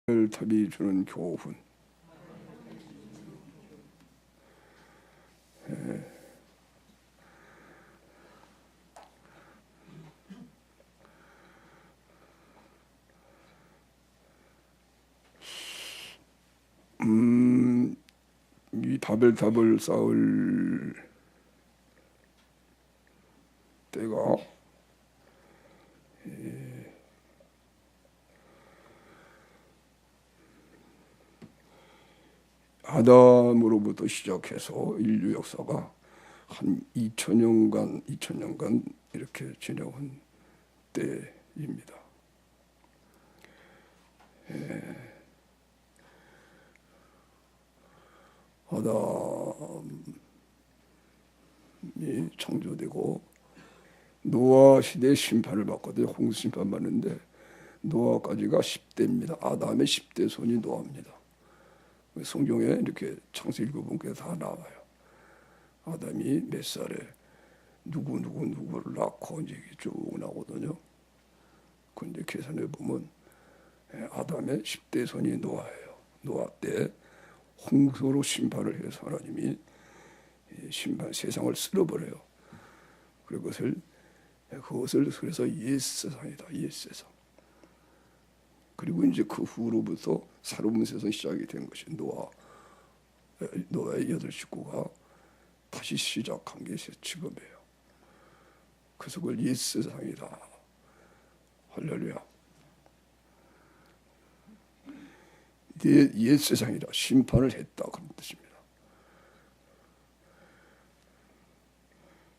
탑이 주는 교훈. 이 바벨탑을 쌓을 때가 아담으로부터 시작해서 인류 역사가 한 2000년간 이렇게 지나온 때입니다. 아담이 창조되고 노아 시대의 심판을 받거든요. 홍수 심판 받는데 노아까지가 10대입니다. 아담의 10대 손이 노아입니다. 성경에 이렇게 창세기 읽어보면 다 나와요. 아담이 몇 살에 누구를 낳고 이제 쭉 나오거든요. 근데 계산해 보면 아담의 10대 손이 노아예요. 노아 때 홍수로 심판을 해서 하나님이 세상을 쓸어버려요. 그것을 그래서 옛 세상이다. 옛 세상. 그리고 이제 그 후로부터 새로운 세상이 시작이 된 것이 노아의 8 식구가 다시 시작한 게 지금이에요. 그래서 그걸 옛 세상이다. 할렐루야. 옛 세상이다. 심판을 했다. 그런 뜻입니다.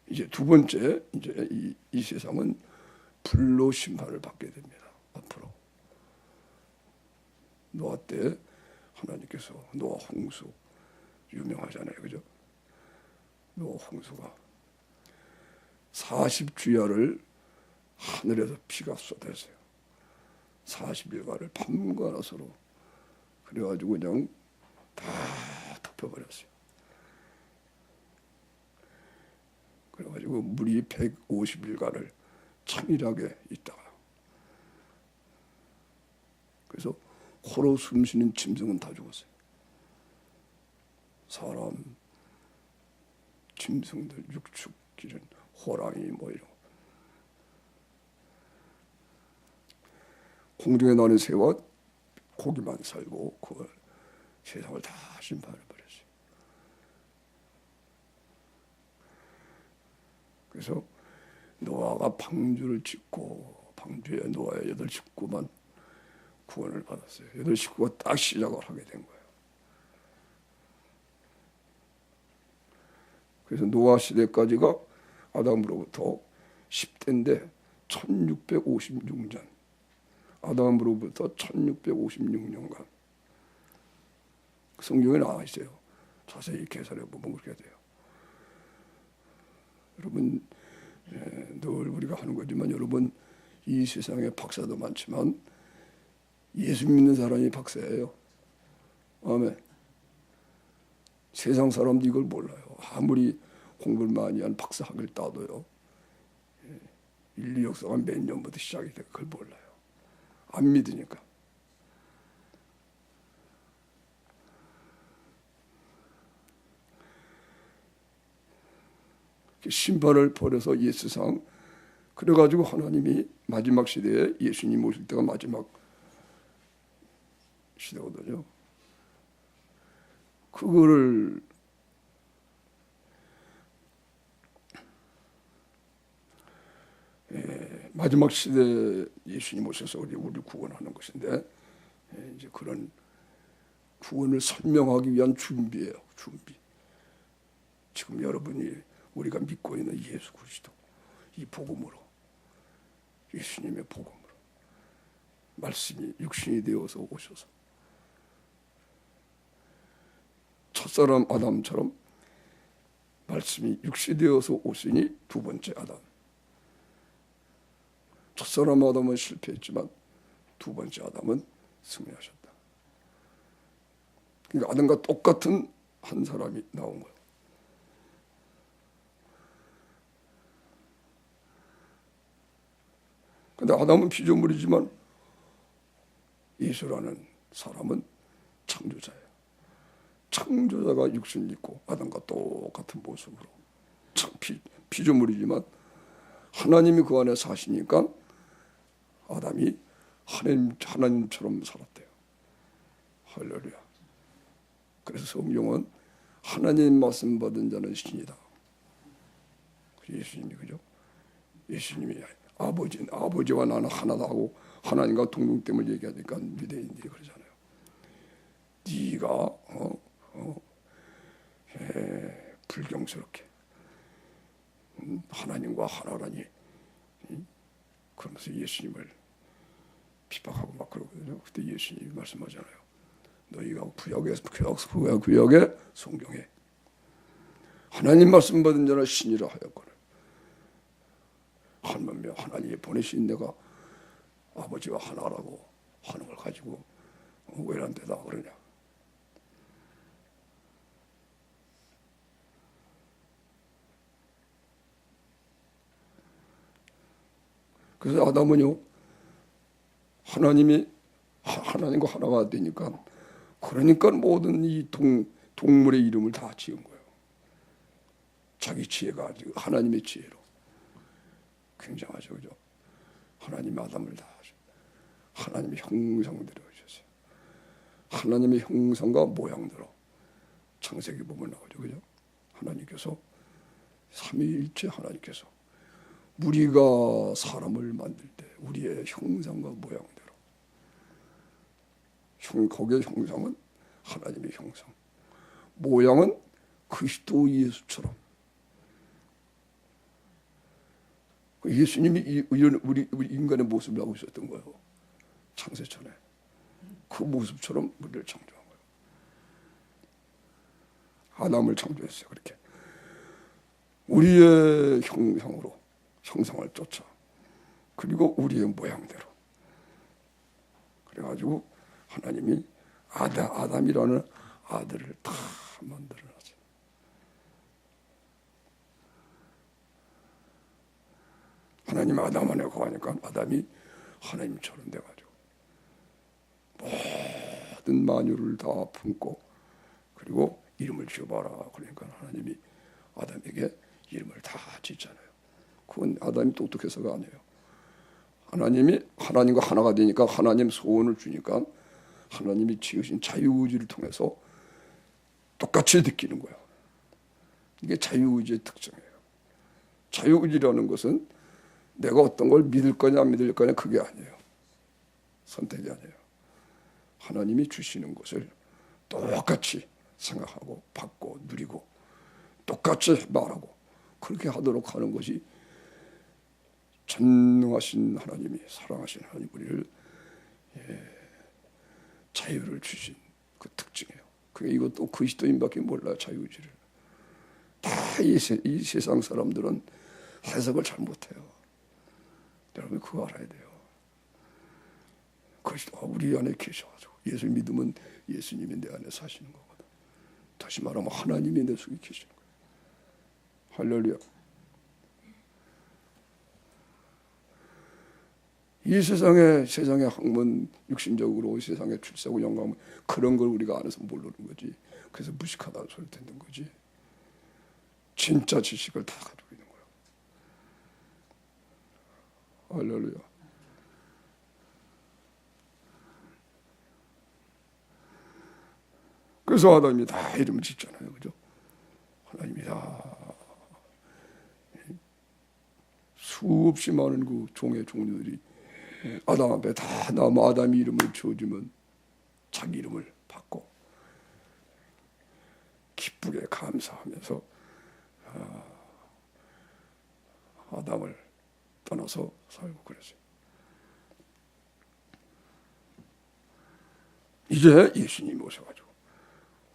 이제 두 번째, 이제 이 세상은 불로 심판을 받게 됩니다. 앞으로. 노아 때 하나님께서 노아 홍수 유명하잖아요. 그죠? 노아 홍수가 40주야를 하늘에서 비가 쏟아졌어요. 40일간을 밤과 낮으로. 그래가지고 그냥 다 덮여버렸어요. 그래가지고 물이 150일간을 참일하게 있다가 그래서 코로 숨쉬는 짐승은 다 죽었어요. 사람, 짐승들, 육축, 기른, 호랑이 뭐 이런 공중에 나는 새와 고기만 살고 그걸 세상을 다 심판해 버렸어요. 그래서 노아가 방주를 짓고 방주에 노아의 8 식구만 구원을 받았어요. 8 식구가 딱 시작을 하게 된 거예요. 그래서 노아 시대까지가 아담으로부터 10대인데 1656년. 아담으로부터 1656년간. 성경에 나와 있어요. 자세히 계산해 보면 그렇게 돼요. 여러분, 늘 우리가 하는 거지만 여러분 이 세상에 박사도 많지만 예수 믿는 사람이 박사예요. 아멘. 세상 사람도 이걸 몰라요. 아무리 공부를 많이 한 박사학위를 따도요. 인류 역사가 몇 년부터 시작이 돼 그걸 몰라요. 안 믿으니까. 신발을 버려서 옛 세상. 그래가지고 하나님이 마지막 시대에 예수님 오실 때가 마지막 시대거든요. 그거를 마지막 시대 예수님 오셔서 우리를 구원하는 것인데 이제 그런 구원을 설명하기 위한 준비예요. 준비. 지금 여러분이 우리가 믿고 있는 예수 그리스도 이 복음으로 예수님의 복음으로 말씀이 육신이 되어서 오셔서 첫사람 아담처럼 말씀이 육신이 되어서 오시니 두 번째 아담. 첫사람 아담은 실패했지만 두 번째 아담은 승리하셨다. 그러니까 아담과 똑같은 한 사람이 나온 거예요. 근데 아담은 피조물이지만 예수라는 사람은 창조자예요. 창조자가 육신을 입고 아담과 똑같은 모습으로 참 피조물이지만 하나님이 그 안에 사시니까 아담이 하나님처럼 살았대요. 할렐루야. 그래서 성경은 하나님 말씀 받은 자는 신이다. 예수님이 그죠? 예수님이 아버지와 나는 하나다 하고 하나님과 동등됨을 얘기하니까 유대인들이 그러잖아요. 네가 불경스럽게 하나님과 하나라니 그러면서 예수님을 핍박하고 막 그러거든요. 그때 예수님이 말씀하잖아요. 너희가 구약의 성경에 하나님 말씀 받은 자는 신이라 하였거늘 하물며 하나님이 보내신 내가 아버지와 하나라고 하는 걸 가지고 왜 안 되다 그러냐. 그래서 아담은요 하나님과 하나가 되니까 그러니까 모든 이 동물의 이름을 다 지은 거예요. 자기 지혜가 아니고 하나님의 지혜로. 굉장하죠, 그죠? 하나님이 아담을 다 하나님의 형상대로 하셨어요. 하나님의 형상과 모양대로 창세기 보면 나오죠, 그죠? 하나님께서 삼위일체 하나님께서 우리가 사람을 만들 때 우리의 형상과 모양대로 거기에 형상은 하나님의 형상, 모양은 그리스도 예수처럼. 예수님이 우리 인간의 모습을 하고 있었던 거예요. 창세 전에 그 모습처럼 우리를 창조한 거예요. 아담을 창조했어요. 그렇게 우리의 형상으로 형상을 쫓아 그리고 우리의 모양대로 그래가지고 하나님이 아담이라는 아들을 다 만들어놨어요. 하나님 아담 안에 거하니까 아담이 하나님처럼 돼가지고 모든 만유를 다 품고 그리고 이름을 지어봐라. 그러니까 하나님이 아담에게 이름을 다 짓잖아요. 그건 아담이 똑똑해서가 아니에요. 하나님이 하나님과 하나가 되니까 하나님 소원을 주니까 하나님이 지으신 자유의지를 통해서 똑같이 느끼는 거예요. 이게 자유의지의 특징이에요. 자유의지라는 것은 내가 어떤 걸 믿을 거냐 안 믿을 거냐 그게 아니에요. 선택이 아니에요. 하나님이 주시는 것을 똑같이 생각하고 받고 누리고 똑같이 말하고 그렇게 하도록 하는 것이 전능하신 하나님이 사랑하신 하나님 우리를 자유를 주신 그 특징이에요. 그게 이것도 그리스도인밖에 몰라요. 자유의지를. 다 이 세상 사람들은 해석을 잘 못해요. 여러분 그거 알아야 돼요. 그리스도가 우리 안에 계셔가지고 예수 믿으면 예수님이 내 안에 사시는 거거든. 다시 말하면 하나님이 내 속에 계시는 거예요. 할렐루야. 이 세상의 학문, 육신적으로 세상의 출세하고 영광 그런 걸 우리가 안에서 모르는 거지. 그래서 무식하다는 소리 듣는 거지. 진짜 지식을 다 가지고 있는 거야. 할렐루야. 그래서 하나님이 다 이름을 짓잖아요. 그죠? 하나님이 다 수없이 많은 그 종의 종류들이 아담 앞에 다 나무 아담 이름을 지어주면 자기 이름을 받고 기쁘게 감사하면서 아담을 떠나서 살고 그랬어요. 이제 예수님이 오셔가지고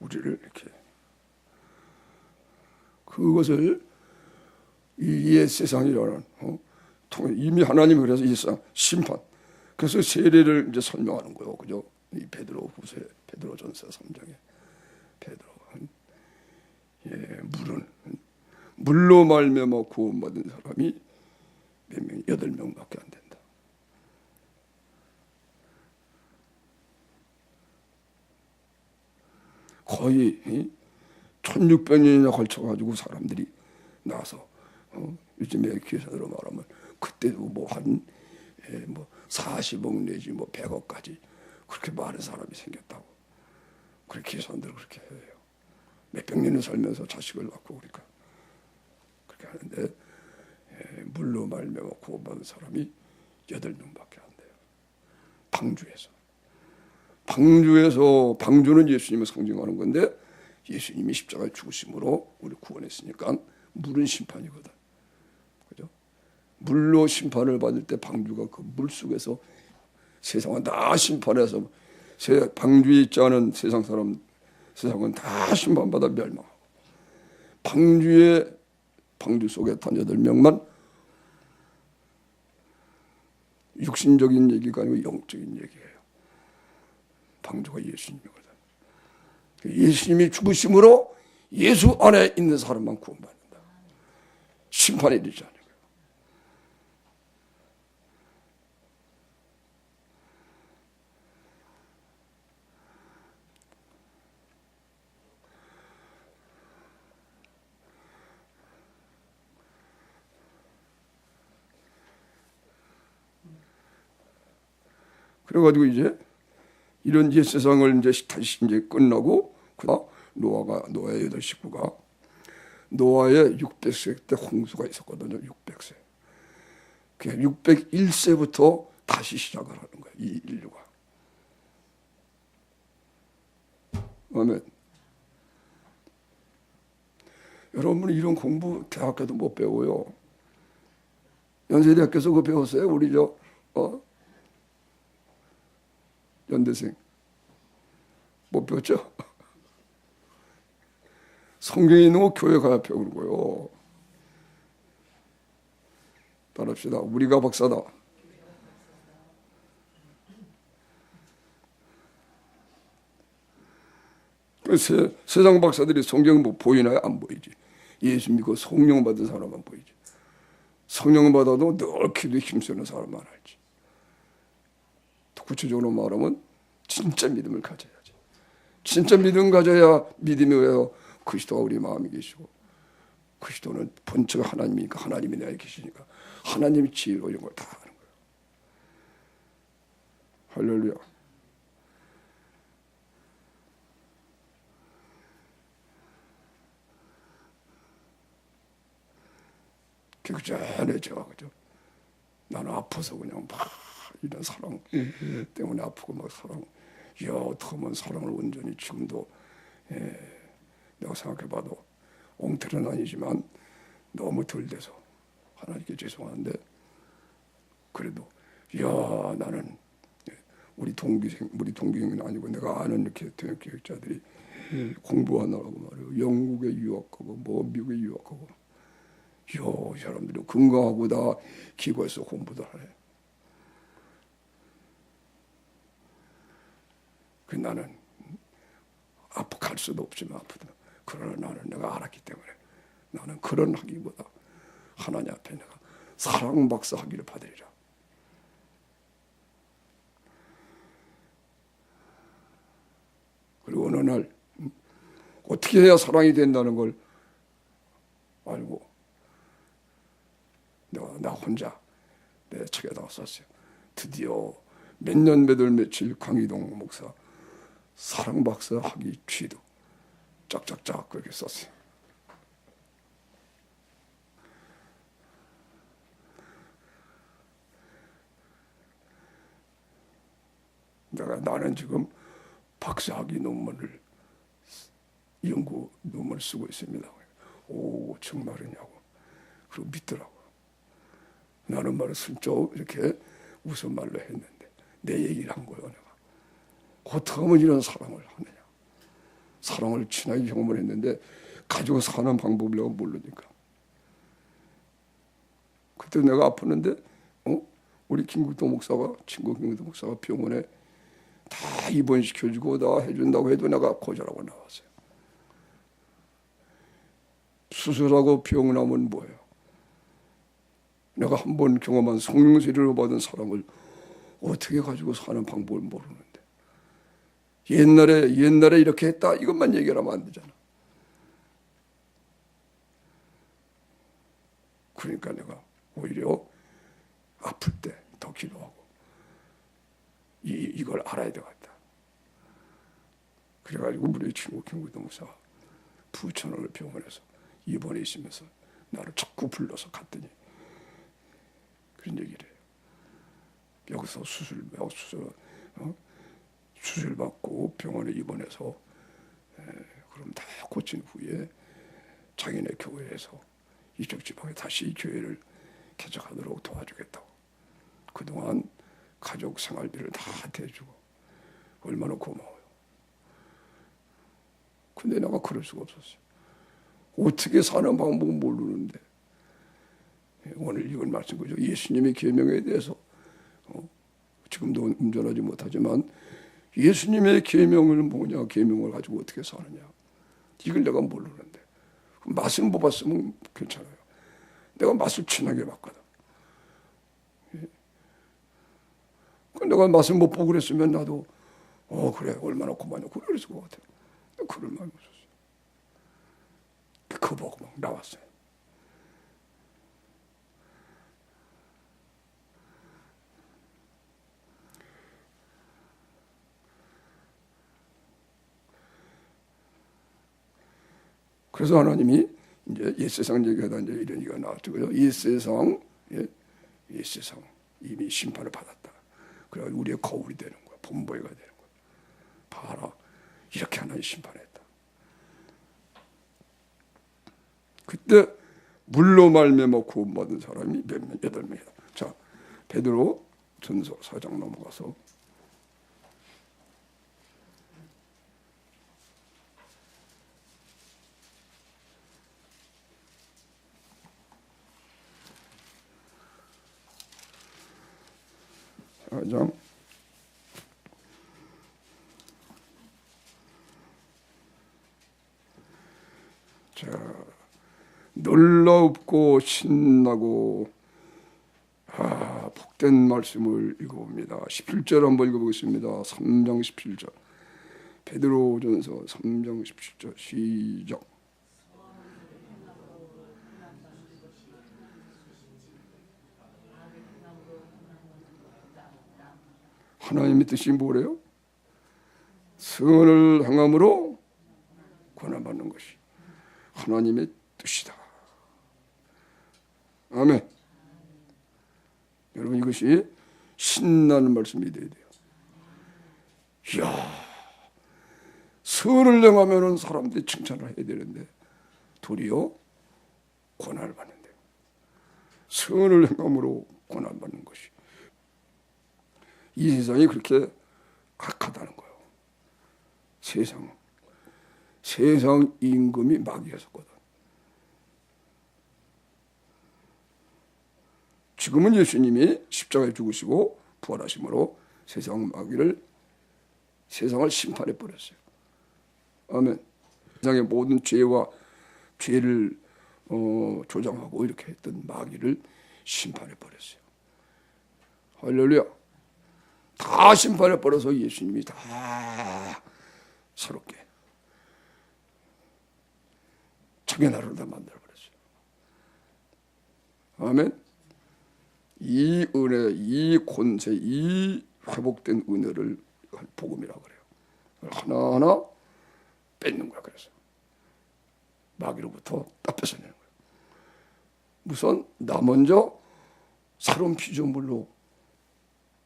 우리를 이렇게 그것을 이 옛 세상이라는 이미 하나님이 그래서 이 세상 심판 그래서 세례를 이제 설명하는 거예요. 그죠? 이 베드로전서 3장에 베드로는 물로 말미암아 구원받은 사람이 몇 명? 8명밖에 안 된다. 거의 1600년이나 걸쳐가지고 사람들이 나서 요즘에 계산으로 말하면 그때도 뭐 한 40억 내지 뭐 100억까지 그렇게 많은 사람이 생겼다고. 그렇게 계산들을 그렇게 해요. 몇백 년을 살면서 자식을 낳고 그러니까 그렇게 하는데 물로 말미암아 구원받은 사람이 8명밖에 안 돼요. 방주는 예수님을 상징하는 건데 예수님이 십자가에 죽으심으로 우리 구원했으니까 물은 심판이거든. 그죠? 물로 심판을 받을 때 방주가 그 물 속에서 세상은 다 심판해서 방주에 있지 않은 세상은 다 심판받아 멸망하고 방주 속에 단 8명만 육신적인 얘기가 아니고 영적인 얘기예요. 방주가 예수님이거든. 예수님이 죽으심으로 예수 안에 있는 사람만 구원받는다. 심판이 되지 않아요. 그래가지고 이제 이런 옛 세상을 다시 끝나고 노아의 8 식구가 노아의 600세 때 홍수가 있었거든요. 600세. 그냥 601세부터 다시 시작을 하는 거예요. 이 인류가. 아멘. 여러분은 이런 공부 대학교도 못 배워요. 연세대학교에서 그거 배웠어요? 우리 연대생 못 배웠죠? 성경에 있는 거 교회 가야 배우는 거예요. 따라합시다. 우리가 박사다. 세상 박사들이 성경 뭐 보이나요? 안 보이지. 예수 믿고 성령 받은 사람만 보이지. 성령 받아도 늘 기도에 힘쓰는 사람만 알지. 구체적으로 말하면 진짜 믿음을 가져야지. 진짜 믿음 가져야 믿음이 왜요? 그리스도가 우리 마음에 계시고 그리스도는 본체가 하나님이니까 하나님이 내에 계시니까 하나님이 지혜로 이런 걸 다 하는 거예요. 할렐루야. 그 전에 그죠? 나는 아파서 그냥 막 이런 사랑 때문에 아프고 막 어떻게 하면 사랑을 온전히 지금도 내가 생각해봐도 엉터리는 아니지만 너무 덜 돼서 하나님께 죄송한데 그래도 나는 우리 동기생은 아니고 내가 아는 이렇게 교육자들이 공부하느라고 말이에요. 영국에 유학하고 뭐 미국에 유학하고 이 사람들이 건강하고 다 기고해서 공부도 하네. 나는 갈 수도 없지만 아프다. 그러나 나는 내가 알았기 때문에 나는 그런 학위보다 하나님 앞에 내가 사랑 박사 학위를 받으리라. 그리고 어느 날 어떻게 해야 사랑이 된다는 걸 알고 나 혼자 내 책에다가 썼어요. 드디어 몇 년 몇 월 며칠 강희동 목사 사랑 박사 학위 취득 짝짝짝 그렇게 썼어요. 나는 지금 박사학위 연구 논문을 쓰고 있습니다. 오 정말이냐고. 그리고 믿더라고. 나는 말을 슬쩍 이렇게 웃음말로 했는데 내 얘기를 한 거예요. 내가 어떻게 하면 이런 사랑을 하느냐. 사랑을 친하게 경험을 했는데 가지고 사는 방법을 내가 모르니까. 그때 내가 아팠는데 우리 김국도 목사가 친구 김국도 목사가 병원에 다 입원시켜주고 다 해준다고 해도 내가 거절하고 나왔어요. 수술하고 병나면 뭐예요? 내가 한 번 경험한 성령 세례로 받은 사랑을 어떻게 가지고 사는 방법을 모르는데 옛날에 이렇게 했다 이것만 얘기하면 안 되잖아. 그러니까 내가 오히려 아플 때 더 기도하고 이걸 알아야 되겠다. 그래가지고 우리 친구 김구도 목사 부천을 병원에서 입원해 있으면서 나를 자꾸 불러서 갔더니 그런 얘기를 해요. 여기서 수술 받고 병원에 입원해서 그럼 다 고친 후에 자기네 교회에서 이쪽 지방에 다시 교회를 개척하도록 도와주겠다고. 그동안 가족 생활비를 다 대주고 얼마나 고마워요. 근데 내가 그럴 수가 없었어요. 어떻게 사는 방법은 모르는데 오늘 이걸 말씀 거죠. 예수님의 계명에 대해서 지금도 운전하지 못하지만 예수님의 계명을 뭐냐, 계명을 가지고 어떻게 사느냐 이걸 내가 모르는데 맛을 못 봤으면 괜찮아요. 내가 맛을 진하게 봤거든. 내가 맛을 못 보고 그랬으면 나도 그래 얼마나 고마워 그랬을 것 같아요. 그럴 마음이 없었어요. 그거 보고 막 나왔어요. 그래서 하나님이 이제 옛세상 얘기하다 이제 이런 얘기가 나왔죠. 그죠? 옛세상 이미 심판을 받았다. 그래 우리의 거울이 되는 거야. 본보이가 되는 거야. 봐라. 이렇게 하나님 심판했다. 그때 물로 말미암아 구원받은 사람이 몇 명? 8명이다. 자, 베드로 전서 4장 넘어가서 자, 놀랍고 신나고 복된 말씀을 읽어봅니다. 17절 한번 읽어보겠습니다. 3장 17절 베드로전서 3장 17절 시작. 하나님의 뜻이 뭐래요? 선을 행함으로 고난받는 것이 하나님의 뜻이다. 아멘. 여러분 이것이 신나는 말씀이 돼야 돼요. 이야, 선을 행하면은 사람들이 칭찬을 해야 되는데 도리어 고난을 받는데요. 선을 행함으로 고난받는 것이 이 세상이 그렇게 악하다는 거예요. 세상 임금이 마귀였었거든. 지금은 예수님이 십자가에 죽으시고 부활하심으로 세상을 심판해 버렸어요. 아멘. 세상의 모든 죄를 조장하고 이렇게 했던 마귀를 심판해 버렸어요. 할렐루야. 다 심판해 버려서 예수님이 다 새롭게 자기 나라를 다 만들어 버렸어요. 아멘. 이 은혜, 이 권세, 이 회복된 은혜를 복음이라고 그래요. 하나하나 뺏는 거야. 그래서 마귀로부터 딱 뺏어내는 거예요. 우선 나 먼저 새로운 피조물로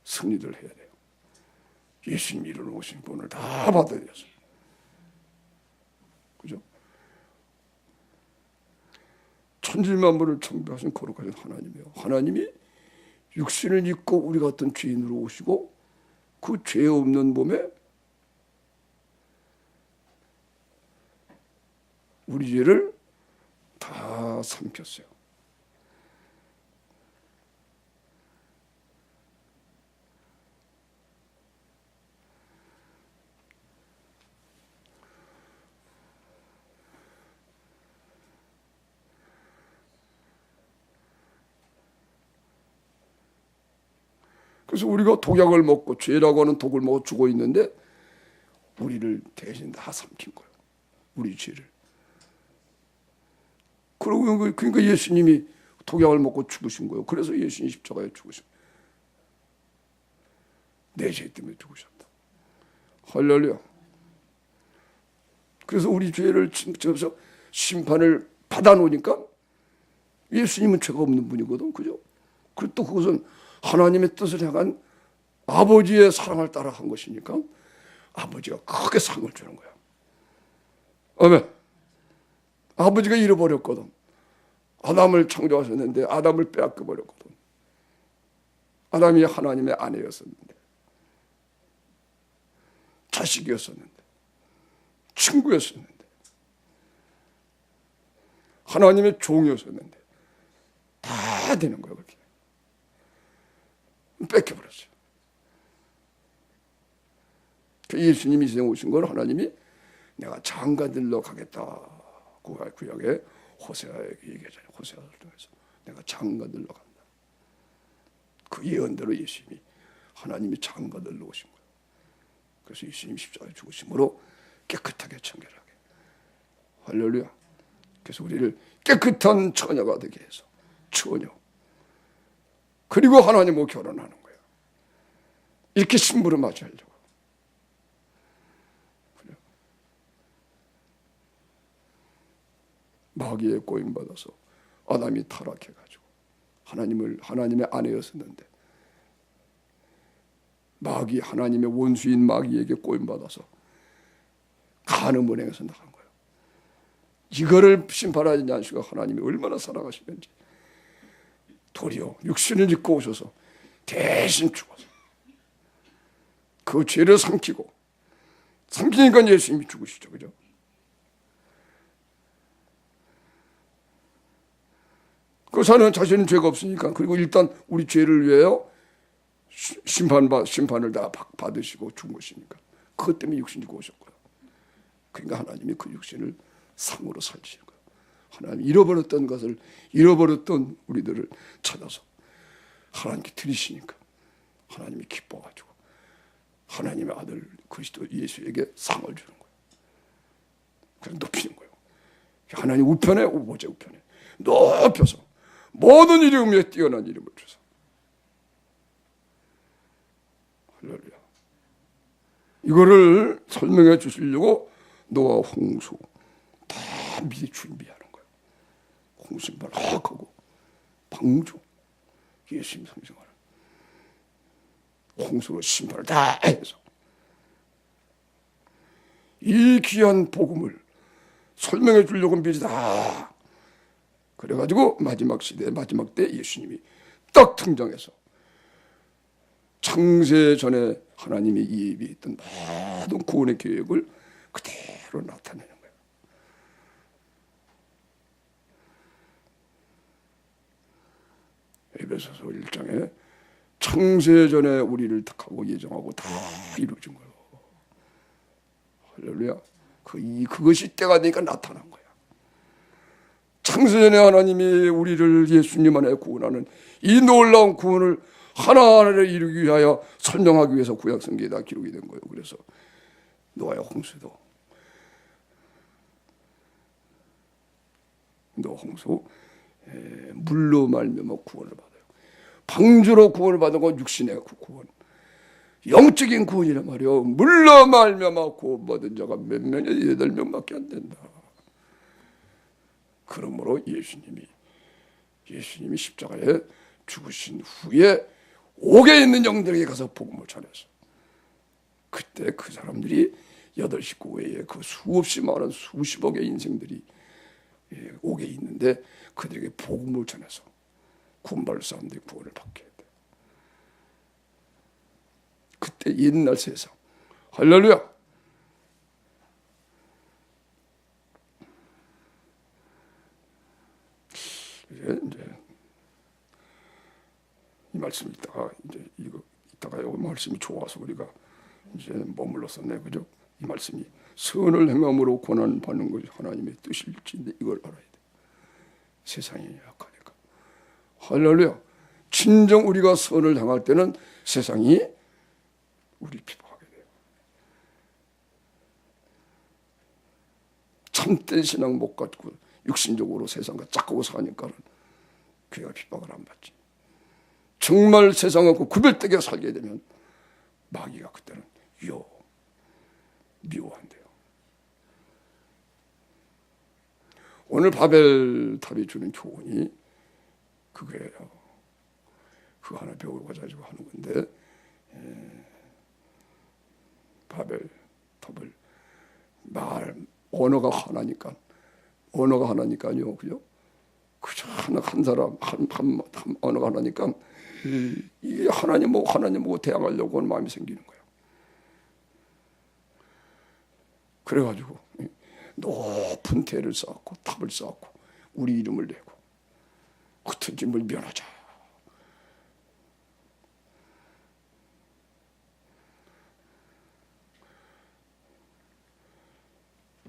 승리를 해야 돼요. 예수님이 이루어오신 분을 다 받아야 돼요. 그죠? 천지만물을 창조하신 거룩하신 하나님이요. 하나님이 육신을 입고 우리 같은 죄인으로 오시고 그 죄 없는 몸에 우리 죄를 다 삼켰어요. 그래서 우리가 독약을 먹고 죄라고 하는 독을 먹어 죽어 있는데 우리를 대신 다 삼킨 거예요. 우리 죄를. 그러니까 예수님이 독약을 먹고 죽으신 거예요. 그래서 예수님이 십자가에 죽으신 거예요. 내 죄 때문에 죽으셨다. 할렐루야. 그래서 우리 죄를 지어서 심판을 받아놓으니까 예수님은 죄가 없는 분이거든. 그죠? 그리고 또 그것은 하나님의 뜻을 향한 아버지의 사랑을 따라 한 것이니까 아버지가 크게 상을 주는 거야. 아멘. 아버지가 잃어버렸거든. 아담을 창조하셨는데 아담을 빼앗겨 버렸거든. 아담이 하나님의 아내였었는데, 자식이었었는데, 친구였었는데, 하나님의 종이었었는데 다 되는 거예요. 그렇게 뺏겨버렸어요. 예수님이 이 세상에 오신 걸 하나님이 내가 장가들러 가겠다. 구약에 호세아에게 얘기하잖아요. 호세아를 통해서 내가 장가들러 간다. 그 예언대로 예수님이 하나님이 장가들러 오신 거예요. 그래서 예수님이 십자가에 죽으심으로 깨끗하게 청결하게. 할렐루야. 그래서 우리를 깨끗한 처녀가 되게 해서 처녀. 그리고 하나님과 결혼하는 거예요. 이렇게 신부를 맞이하려고. 마귀의 꼬임받아서 아담이 타락해가지고 하나님의 아내였었는데 하나님의 원수인 마귀에게 꼬임받아서 간음을 행해서 나간 거예요. 이거를 심판하지 않으시고 하나님이 얼마나 사랑하시는지 도리어 육신을 입고 오셔서 대신 죽어서 그 죄를 삼키니까 예수님이 죽으시죠. 그죠? 그 사는 자신은 죄가 없으니까, 그리고 일단 우리 죄를 위하여 심판을 다 받으시고 죽은 것이니까 그것 때문에 육신 입고 오셨고요. 그러니까 하나님이 그 육신을 상으로 살리시는 거예요. 하나님이 잃어버렸던 우리들을 찾아서 하나님께 드리시니까 하나님이 기뻐가지고 하나님의 아들 그리스도 예수에게 상을 주는 거예요. 그래서 높이는 거예요. 하나님 우편에 오보제 우편에 높여서 모든 이름 위에 뛰어난 이름을 주사. 할렐루야. 이거를 설명해 주시려고 노아 홍수 다 미리 준비하는 거예요. 홍수만 하고 방주 예수님 상징하는 홍수로 심판을 다 해서 이 귀한 복음을 설명해 주려고 미리 다 그래가지고 마지막 때 예수님이 딱 등장해서 창세 전에 하나님이 예비했던 모든 구원의 계획을 그대로 나타내는 거예요. 에베소서 1장에 창세 전에 우리를 택하고 예정하고 다 이루어진 거예요. 할렐루야. 그것이 때가 되니까 나타난 거예요. 창세전에 하나님이 우리를 예수님 안에 구원하는 이 놀라운 구원을 하나하나를 이루기 위하여 설명하기 위해서 구약성경에다 기록이 된 거예요. 그래서 노아의 홍수도 홍수 물로 말미암아 구원을 받아요. 방주로 구원을 받은 건 육신의 구원, 영적인 구원이란 말이에요. 물로 말미암아 구원받은 자가 몇 명이야? 8명밖에 안 된다. 그러므로 예수님이 십자가에 죽으신 후에 옥에 있는 영들에게 가서 복음을 전했어. 그때 그 사람들이 8식구 외에 그 수없이 많은 수십억의 인생들이 옥에 있는데 그들에게 복음을 전해서 구원받을 사람들이 구원을 받게 돼. 그때 옛날 세상. 할렐루야. 이제 이 말씀 이따가 이 말씀이 좋아서 우리가 이제 머물렀었네, 그죠? 이 말씀이 선을 행함으로 고난 받는 것이 하나님의 뜻일지 이걸 알아야 돼. 세상이 약하니까. 할렐루야. 진정 우리가 선을 행할 때는 세상이 우리 비방하게 돼요. 참된 신앙 못 갖고 육신적으로 세상과 짝하고 사니까는 그가 핍박을 안 받지. 정말 세상하고 구별되게 살게 되면 마귀가 그때는 미워한대요. 오늘 바벨탑이 주는 교훈이 그거예요. 그거 하나 배우고자 가지고 하는 건데, 바벨탑을 언어가 하나니까요, 그죠? 그저 한 사람 한 언어가 하나니까 이 하나님하고 대항하려고 하는 마음이 생기는 거예요. 그래가지고 높은 대를 쌓았고 탑을 쌓았고 우리 이름을 내고 흩어짐을 면하자.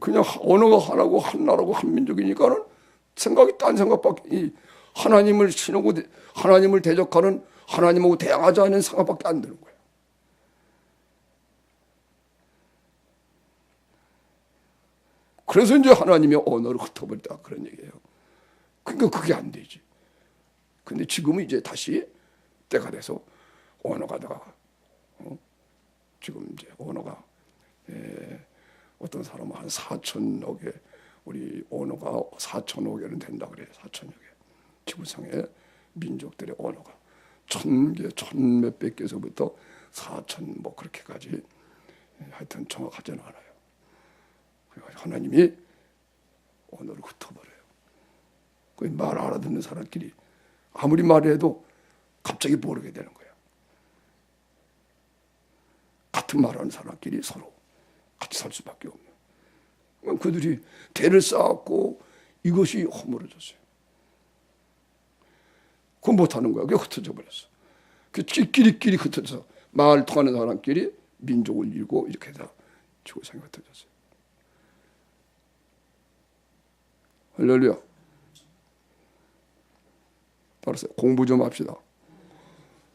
그냥 언어가 하나고 한 나라고 한 민족이니까는 생각이 딴 생각밖에, 하나님을 신하고 하나님을 대적하는, 하나님하고 대항하지 않은 생각밖에 안 드는 거예요. 그래서 이제 하나님의 언어를 흩어버리다 그런 얘기예요. 그러니까 그게 안 되지. 근데 지금은 이제 다시 때가 돼서 언어가다가 지금 이제 언어가 어떤 사람은 한 4천여 개, 우리 언어가 4천여 개는 된다 그래요. 4천여 개. 지구상의 민족들의 언어가 1,000개, 1,000몇백 개에서부터 4천 뭐 그렇게까지, 하여튼 정확하지는 않아요. 하나님이 언어를 흩어버려요. 그 말 알아듣는 사람끼리 아무리 말해도 갑자기 모르게 되는 거예요. 같은 말하는 사람끼리 서로 같이 살 수밖에 없는. 그들이 대를 쌓았고 이것이 허물어졌어요. 그건 못하는 거야. 그게 흩어져 버렸어. 그 끼리끼리 흩어져서 말 통하는 사람끼리 민족을 잃고 이렇게 다 지구상이 흩어졌어요. 할렐루야. 따라서 공부 좀 합시다.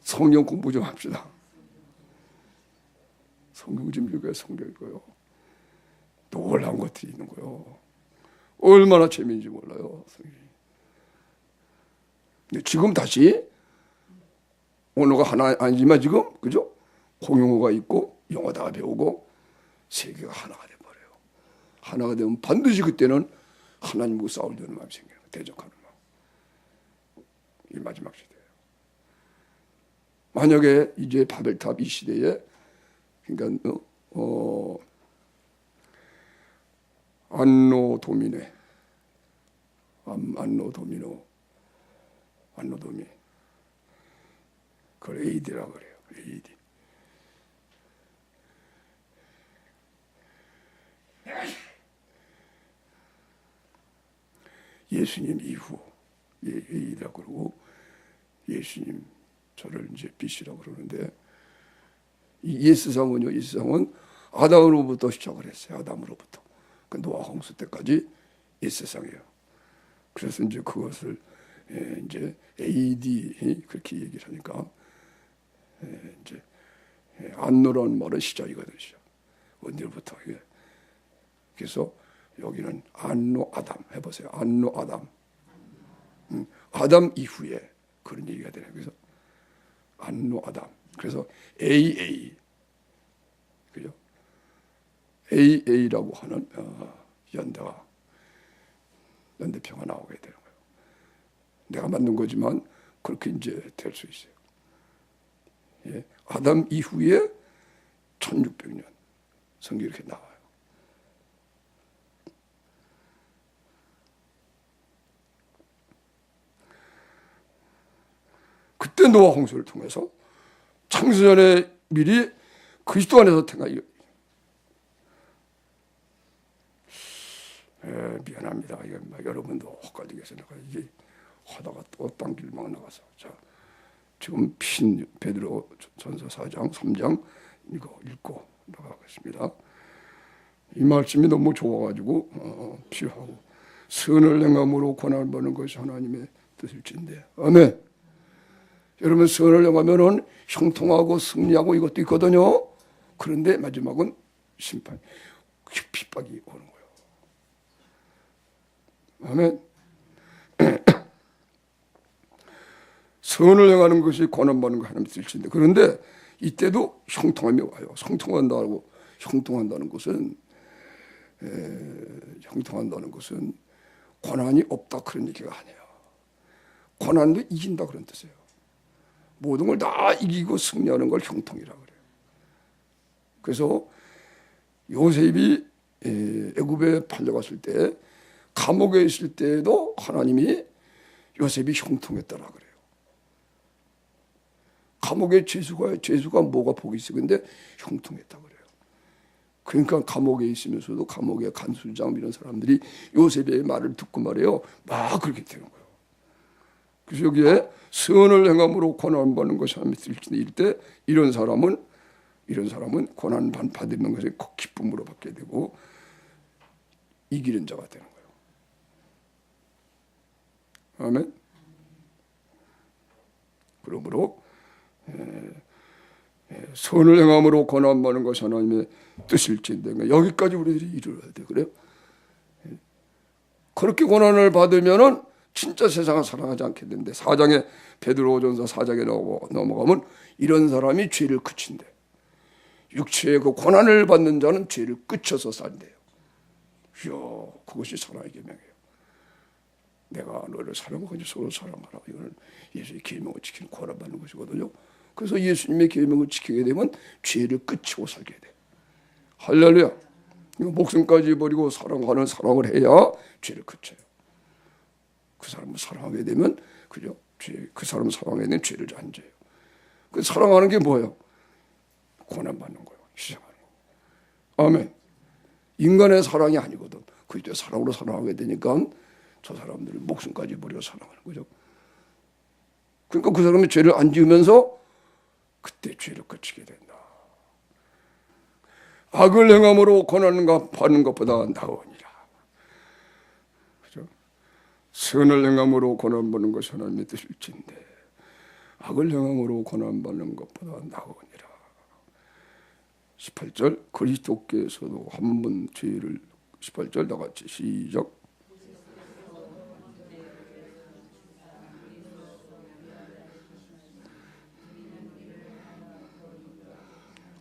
성경 공부 좀 합시다. 성경 좀 읽어요. 성경 읽어요. 놀라운 것들이 있는 거예요. 얼마나 재미있는지 몰라요. 근데 지금 다시 언어가 하나 아니지만 지금 그죠? 공용어가 있고 영어 다 배우고 세계가 하나가 돼버려요. 하나가 되면 반드시 그때는 하나님과 싸우려는 마음이 생겨요. 대적하는 마음. 이 마지막 시대예요. 만약에 이제 바벨탑 이 시대에, 그러니까 안노 도미노, 그걸 AD라고 그래요. AD. 예수님 이후 AD라고 그러고, 예수님 저를 이제 BC라고 그러는데, 이 예수상은요, 예수상은 아담으로부터 시작을 했어요. 아담으로부터. 그 노아 홍수 때까지 예수상이에요. 그래서 이제 그것을 이제 AD 그렇게 얘기를 하니까 이제 안노라는 말은 시작이거든요. 시작. 언제부터 이게. 그래서 여기는 안노 아담 해보세요. 안노 아담. 아담 이후에 그런 얘기가 되네요. 그래서 안노 아담. 그래서 AA, 그죠? AA라고 하는 연대표가 나오게 되는 거예요. 내가 만든 거지만 그렇게 이제 될 수 있어요. 예, 아담 이후에 1600년 성경이 이렇게 나와요. 그때 노아 홍수를 통해서 창세전에 미리 그리스도 안에서 태어나. 미안합니다. 여러분도 헛갈리겠어요. 내가 이제 하다가 또 딴 길만 나가서. 자, 지금 베드로 전서 4장, 3장 이거 읽고 나가겠습니다. 이 말씀이 너무 좋아가지고 필요하고, 선을 행함으로 권한을 받는 것이 하나님의 뜻일진데. 아멘. 여러분, 선을 행하면은 형통하고 승리하고 이것도 있거든요. 그런데 마지막은 심판, 핍박이 오는 거예요. 아멘. 선을 행하는 것이 고난받는 거 하나님 뜻인데, 그런데 이때도 형통함이 와요. 형통한다는 것은 고난이 없다 그런 얘기가 아니에요. 고난도 이긴다 그런 뜻이에요. 모든 걸 다 이기고 승리하는 걸 형통이라고 그래요. 그래서 요셉이 애굽에 팔려갔을 때, 감옥에 있을 때에도 하나님이 요셉이 형통했다라 그래요. 감옥에 죄수가 뭐가 복이 있어? 근데 형통했다 그래요. 그러니까 감옥에 있으면서도 감옥의 간수장 이런 사람들이 요셉의 말을 듣고 말해요. 막 그렇게 되는 거예요. 그래서 여기에 선을 행함으로 고난받는 것이 하나님의 뜻인데, 이럴 때 이런 사람은 고난 받는 것을 기쁨으로 받게 되고 이기는 자가 되는 거예요. 아멘. 그러므로 선을 행함으로 고난받는 것이 하나님의 뜻일진데, 여기까지 우리들이 이루어야 돼. 그래요? 그렇게 고난을 받으면은 진짜 세상을 사랑하지 않게 되는데, 4장에 베드로전서 4장에 넘어가면 이런 사람이 죄를 그친대. 육체의 그 고난을 받는 자는 죄를 그쳐서 산대요. 이야, 그것이 사랑의 계명이에요. 내가 너를 사랑하고 서로 사랑하라. 이거는 예수의 계명을 지키는 고난받는 것이거든요. 그래서 예수님의 계명을 지키게 되면 죄를 그치고 살게 돼. 할렐루야. 목숨까지 버리고 사랑하는 사랑을 해야 죄를 그쳐요. 그 사람을 사랑하게 되면 그죠? 그 사람을 사랑하게 되면 죄를 안 져요. 그 사랑하는 게 뭐예요? 고난받는 거예요. 희생하는 거. 아멘. 인간의 사랑이 아니거든. 그때 사랑으로 사랑하게 되니까 저 사람들을 목숨까지 버리고 사랑하는 거죠. 그러니까 그 사람이 죄를 안 지으면서 그때 죄를 그치게 된다. 악을 행함으로 고난을 받는 것보다 나으니라. 그죠? 선을 행함으로 고난받는 것이 하나님의 뜻일진데, 악을 행함으로 고난받는 것보다 나으니라. 18절, 그리스도께서도 한 번 죄를, 18절 다 같이 시작.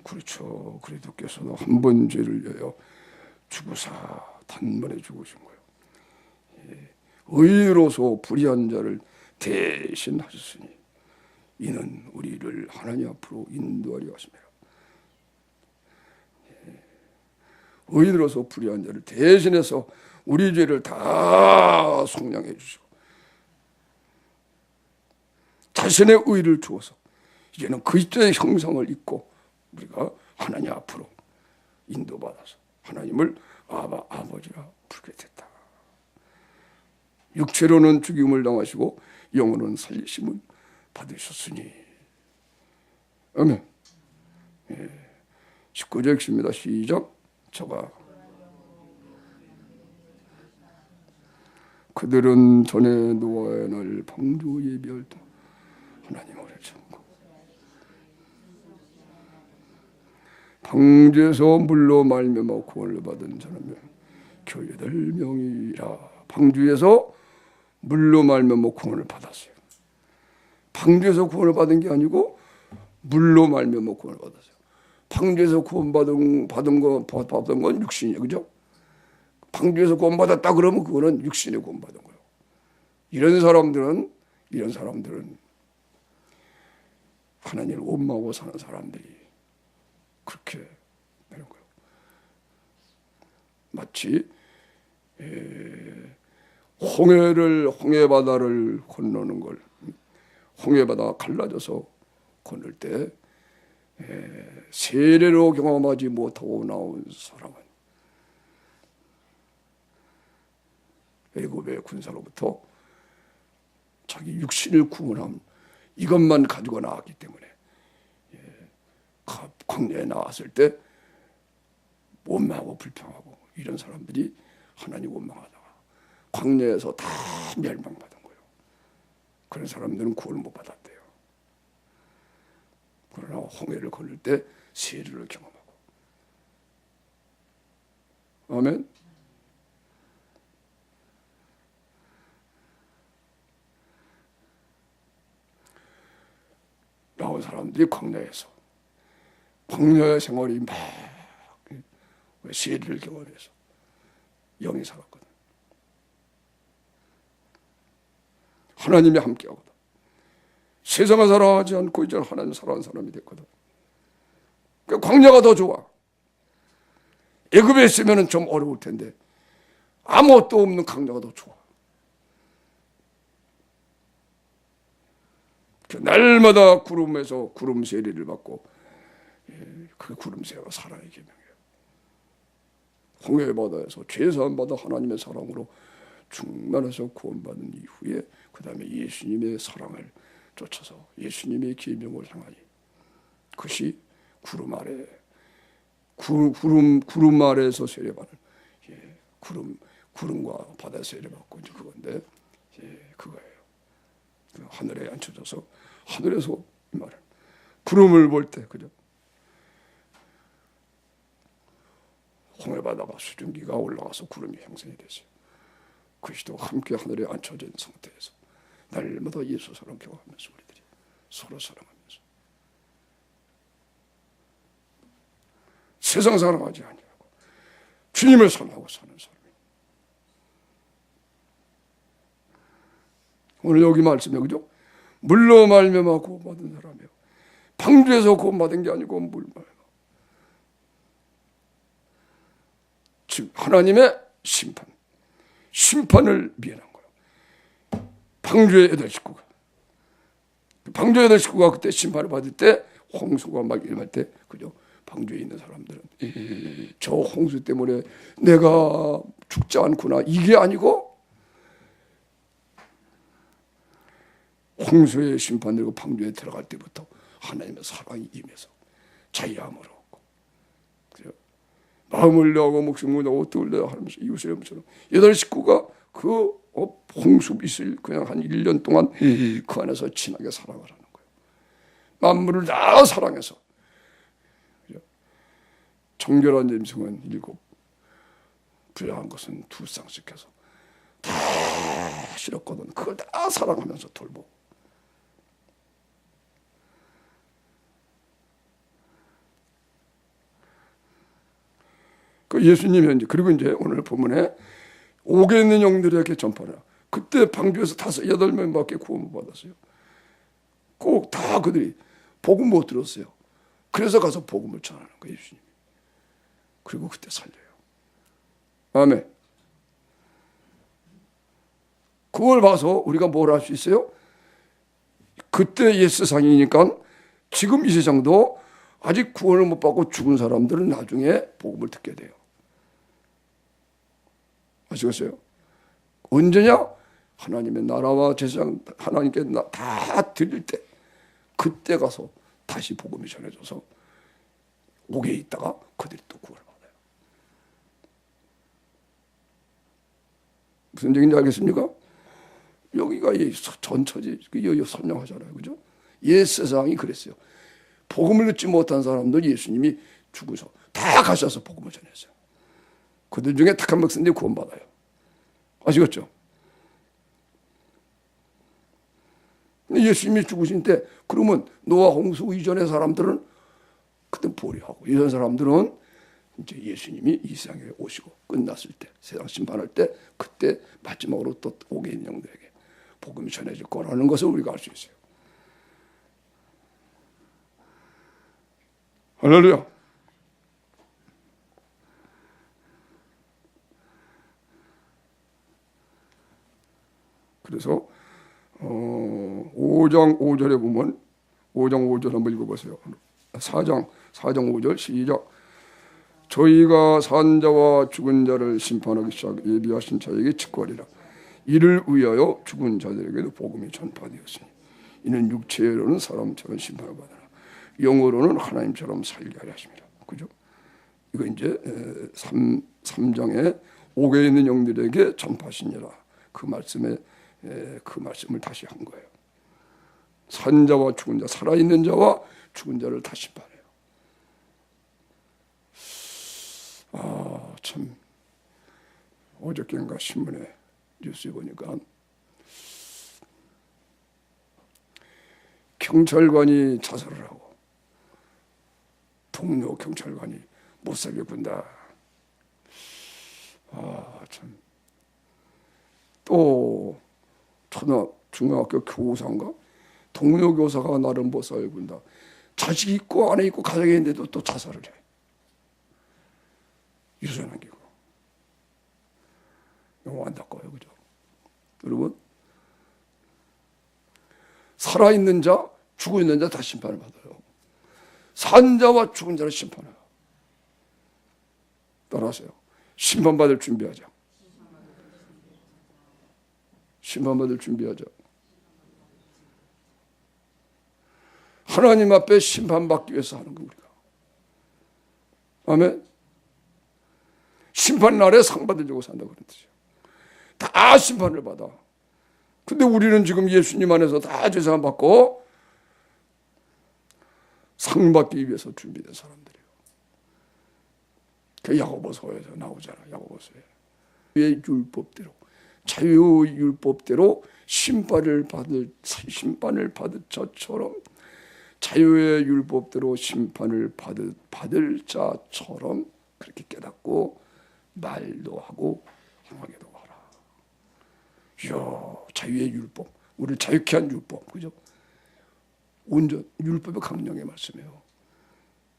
그렇죠. 그리스도께서도 한 번 죄를 위하여 죽으사 단번에 죽으신 거예요. 의로서 불의한 자를 대신하셨으니 이는 우리를 하나님 앞으로 인도하려 하심이라. 의로서 불의한 자를 대신해서 우리 죄를 다 속량해 주시고 자신의 의를 주어서 이제는 그리스도의 형상을 입고 우리가 하나님 앞으로 인도받아서 하나님을 아버지라 부르게 됐다. 육체로는 죽임을 당하시고 영으로는 살리심을 받으셨으니. 아멘. 19절 읽습니다. 시작. 저가 그들은 전에 노아의 날 방주 예비할 때 하나님을 참고 방주에서 물로 말미암아 구원을 받은 사람은 교회 8명이라. 방주에서 물로 말미암아 구원을 받았어요. 방주에서 구원을 받은 게 아니고 물로 말미암아 구원을 받았어요. 방주에서 구원받은 건 육신이에요. 그죠? 방주에서 구원받았다 그러면 그거는 육신에 구원받은 거예요. 이런 사람들은 하나님을 원망하고 사는 사람들이 그렇게 되는 거예요. 마치 홍해바다를 건너는 걸, 홍해바다 갈라져서 건널 때 세례로 경험하지 못하고 나온 사람은 애굽의 군사로부터 자기 육신을 구원함 이것만 가지고 나왔기 때문에 광야에 나왔을 때 원망하고 불평하고 이런 사람들이 하나님 원망하다가 광야에서 다 멸망받은 거예요. 그런 사람들은 구원을 못 받았대요. 그러나 홍해를 건널 때 세례를 경험하고. 아멘. 사람들이 광야의 생활이 막 세리를 경험해서 영이 살았거든. 하나님이 함께하거든. 세상을 사랑하지 않고 이제 하나님 사랑하는 사람이 됐거든. 그러니까 광야가 더 좋아. 애굽에 있으면 좀 어려울 텐데 아무것도 없는 광야가 더 좋아. 날마다 구름에서 구름 세례를 받고 그 구름 세례가 사랑의 계명이에요. 홍해 바다에서 죄사함 받아 하나님의 사랑으로 충만해서 구원받은 이후에 그 다음에 예수님의 사랑을 쫓아서 예수님의 계명을 향하니 그것이 구름 아래 구름 아래에서 세례받는 구름과 바다에서 세례받고 이제 그건데 그거예요. 하늘에 앉혀져서 하늘에서 이 말은 구름을 볼 때 그죠? 홍해바다가 수증기가 올라가서 구름이 형성이 되죠. 그리스도 함께 하늘에 앉혀진 상태에서 날마다 예수 사랑 교화하면서 우리들이 서로 사랑하면서 세상 사랑하지 아니하고 주님을 사랑하고 사는 사람이에요. 오늘 여기 말씀에 그죠? 물로 말미암아 구원받은 사람이에요. 방주에서 구원받은 게 아니고 물 말미암아. 즉 하나님의 심판을 미행한 거예요. 방주의 8식구가 방주의 8식구가 그때 심판을 받을 때 홍수가 막 일어날 때 그죠? 방주에 있는 사람들은 저 홍수 때문에 내가 죽지 않구나 이게 아니고 홍수의 심판 들고 방주에 들어갈 때부터 하나님의 사랑이 임해서 자유함을 얻고 마음을 내하고 목숨을 내하고 뜻을 내하 하면서 이웃의 염처럼 8식구가 그 홍수 빛을 그냥 한 1년 동안 그 안에서 진하게 사랑을 하는 거예요. 만물을 다 사랑해서 정결한 짐승은 7, 부정한 것은 2쌍씩 해서 다 실었거든. 그걸 다 사랑하면서 돌보고 그 예수님이 이제 그리고 이제 오늘 본문에 옥에 있는 영들에게 전파하라. 그때 방주에서 5, 8명밖에 구원을 받았어요. 꼭 다 그들이 복음 못 들었어요. 그래서 가서 복음을 전하는 거예요, 예수님이. 그리고 그때 살려요. 아멘. 그걸 봐서 우리가 뭘 할 수 있어요? 그때 옛 세상이니까 지금 이 세상도 아직 구원을 못 받고 죽은 사람들은 나중에 복음을 듣게 돼요. 아시겠어요? 언제냐? 하나님의 나라와 세상 하나님께 다 드릴 때 그때 가서 다시 복음이 전해져서 옥에 있다가 그들이 또 구원을 받아요. 무슨 얘기인지 알겠습니까? 여기가 전처지 여기 설명하잖아요. 그죠? 옛 세상이 그랬어요. 복음을 듣지 못한 사람들 예수님이 죽어서 다 가셔서 복음을 전했어요. 그들 중에 택한 백성들이 구원받아요. 아시겠죠? 근데 예수님이 죽으신 때 그러면 노아 홍수 이전의 사람들은 그때 보리하고 이런 사람들은 이제 예수님이 이 세상에 오시고 끝났을 때 세상 심판할 때 그때 마지막으로 또 옥에 있는 영들에게 복음이 전해질 거라는 것을 우리가 알 수 있어요. 할렐루야. 그래서 5장 5절에 보면 5장 5절 한번 읽어보세요. 4장 5절 시작. 저희가 산 자와 죽은 자를 심판하기 시작 예비하신 자에게 직거리라. 이를 위하여 죽은 자들에게도 복음이 전파되었으니 이는 육체로는 사람처럼 심판을 받으나 영으로는 하나님처럼 살게 하려 하십니다. 그죠? 이거 이제 3장에 옥에 있는 영들에게 전파하시니라. 그 말씀을 다시 한 거예요. 산 자와 죽은 자, 살아있는 자와 죽은 자를 다 심판해요. 참 어저께인가 신문에 뉴스에 보니까 경찰관이 자살을 하고 동료 경찰관이 못 살게 군다. 참. 또 중학교 교사인가? 동료 교사가 나를 못 살게 군다. 자식 있고 아내 있고 가정이 있는데도 또 자살을 해. 유서 남기고. 너무 안타까워요. 그죠? 여러분, 살아있는 자, 죽어있는 자 다 심판을 받아요. 산 자와 죽은 자를 심판해요. 따라하세요. 심판받을 준비하자. 심판받을 준비하자. 하나님 앞에 심판받기 위해서 하는 거 우리가. 아멘. 심판 날에 상 받으려고 산다 그런 뜻이에요. 다 심판을 받아. 근데 우리는 지금 예수님 안에서 다 죄사함 받고 상 받기 위해서 준비된 사람들이에요. 그 야고보서에서 나오잖아. 야고보서에. 율법대로, 자유율법대로 심판을 받을 자처럼, 자유의 율법대로 심판을 받을 자처럼 그렇게 깨닫고 말도 하고 행하게도 하라. 이야, 자유의 율법, 우리를 자유케 한 율법, 그죠? 온전 율법의 강령의 말씀이에요.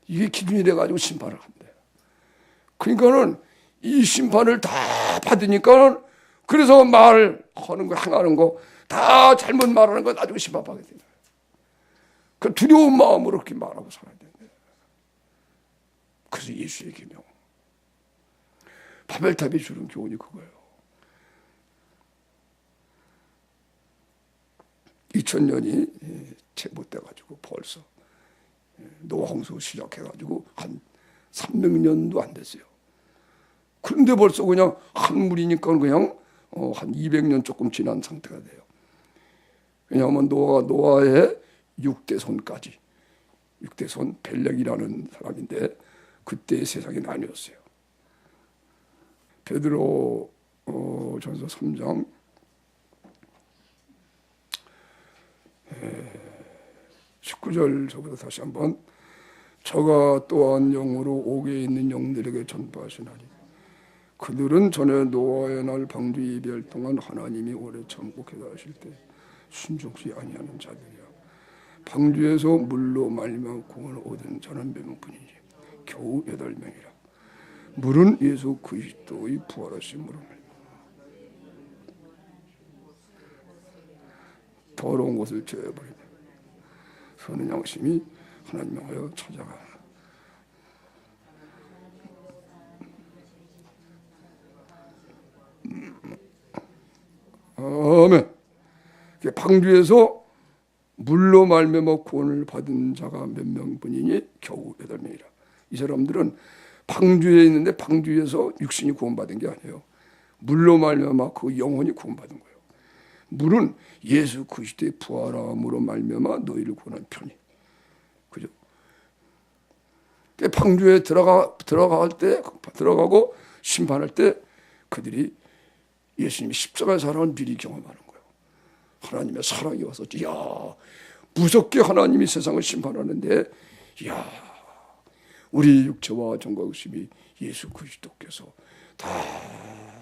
이게 기준이 돼가지고 심판을 한대. 그러니까는 이 심판을 다 받으니까는 그래서 말하는 거, 행하는 거 다 잘못 말하는 거 나중에 심판받게 된다. 그 두려운 마음으로 그렇게 말하고 살아야 된대. 그래서 예수의 계명, 바벨탑이 주는 교훈이 그거예요. 2000년이 채 못 돼가지고 벌써 노홍수 시작해가지고 한 300년도 안 됐어요. 그런데 벌써 그냥 한물이니까 그냥 한 200년 조금 지난 상태가 돼요. 왜냐하면 노아의 6대손까지, 6대손 벨렉이라는 사람인데 그때 세상이 나뉘었어요. 베드로 전서 3장 19절서부터 다시 한번, 저가 또한 영으로 옥에 있는 영들에게 전파하시나니 그들은 전에 노아의 날 방주 이별 동안 하나님이 오래 참고 계다하실 때 순종치 아니하는 자들이야. 방주에서 물로 말미암아 구원을 얻은 자는 몇 명뿐이지 겨우 8명이라. 물은 예수 그리스도의 부활하심으로 더러운 것을 제어버리네. 선한 양심이 하나님 향하여 찾아가. 아멘. 방주에서 물로 말미암아 구원을 받은 자가 몇 명뿐이니 겨우 8명이라. 이 사람들은 방주에 있는데 방주에서 육신이 구원받은 게 아니에요. 물로 말미암아 그 영혼이 구원받은 거예요. 물은 예수 그리스도의 부활함으로 말미암아 너희를 구원한 편이. 그죠? 방주에 들어가고 심판할 때 그들이 예수님이 십자가의 사랑을 미리 경험하는 거예요. 하나님의 사랑이 와서, 이야, 무섭게 하나님이 세상을 심판하는데, 이야, 우리 육체와 정과 의심이 예수 그리스도께서 다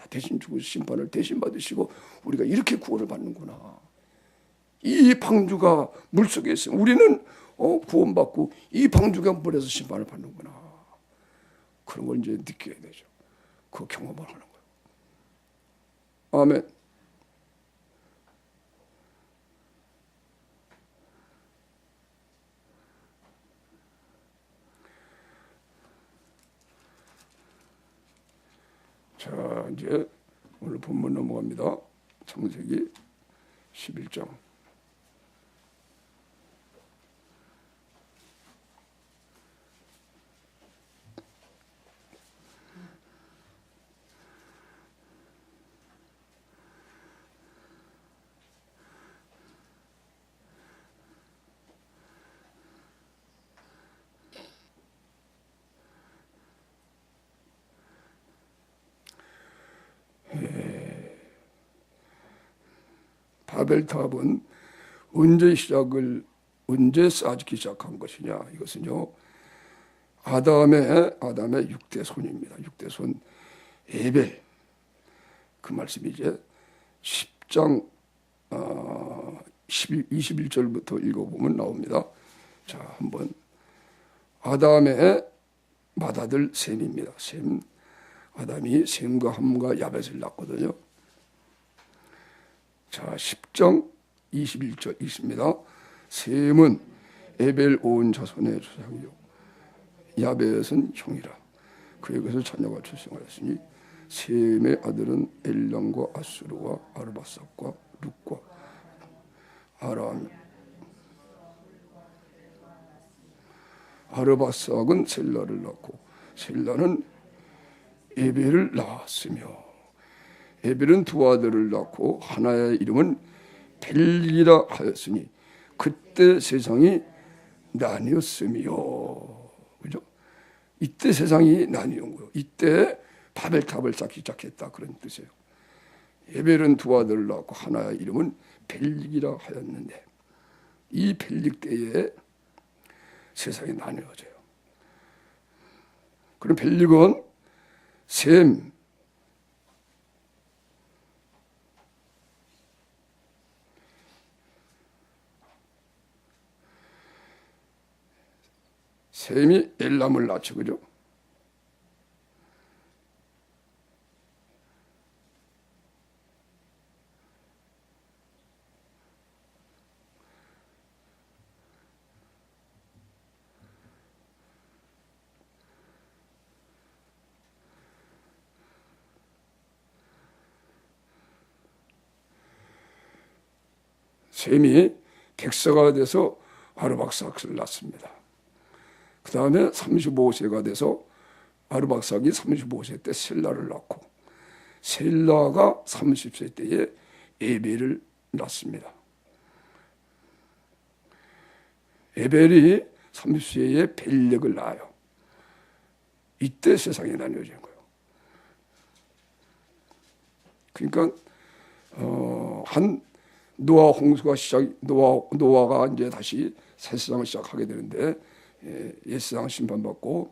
대신 죽으신 심판을 대신 받으시고 우리가 이렇게 구원을 받는구나. 이 방주가 물속에 있으면 우리는 구원받고 이 방주가 물에서 심판을 받는구나. 그런 걸 이제 느껴야 되죠. 그 경험을 하는 거예요. 아멘. 자, 이제 오늘 본문 넘어갑니다. 창세기 11장. 바벨탑은 언제 쌓아지기 시작한 것이냐? 이것은요, 아담의 6대 손입니다. 6대 손 에벨. 그 말씀이 이제 10장 21절부터 읽어보면 나옵니다. 자, 한번 아담의 맏아들 셈입니다. 셈. 아담이 셈과 함과 야벳을 낳거든요. 자, 10장 21절 있습니다. 셈은 에벨 온 자손의 조상이요 야벳은 형이라. 그에게서 자녀가 출생하였으니 셈의 아들은 엘람과 아수르와 아르바삭과 룻과 아람. 아르바삭은 셀라를 낳고 셀라는 에벨을 낳았으며 에벨은 두 아들을 낳고 하나의 이름은 벨리라 하였으니 그때 세상이 나뉘었으며. 그죠? 이때 세상이 나뉘은 거예요. 이때 바벨탑을 쌓기 시작했다, 그런 뜻이에요. 에벨은 두 아들을 낳고 하나의 이름은 벨릭이라 하였는데 이 벨릭 때에 세상이 나뉘어져요. 그럼 벨릭은 셈이 엘람을 낳죠. 그죠? 셈이 백서가 돼서 아르박삭을 낳습니다. 그 다음에 35세가 돼서 아르박삭이 35세 때 셀라를 낳고 셀라가 30세 때에 에벨을 낳습니다. 에벨이 30세에 벨렉을 낳아요. 이때 세상이 나뉘어진 거예요. 그러니까 노아 홍수가 노아가 이제 다시 새 세상을 시작하게 되는데 옛 세상 심판받고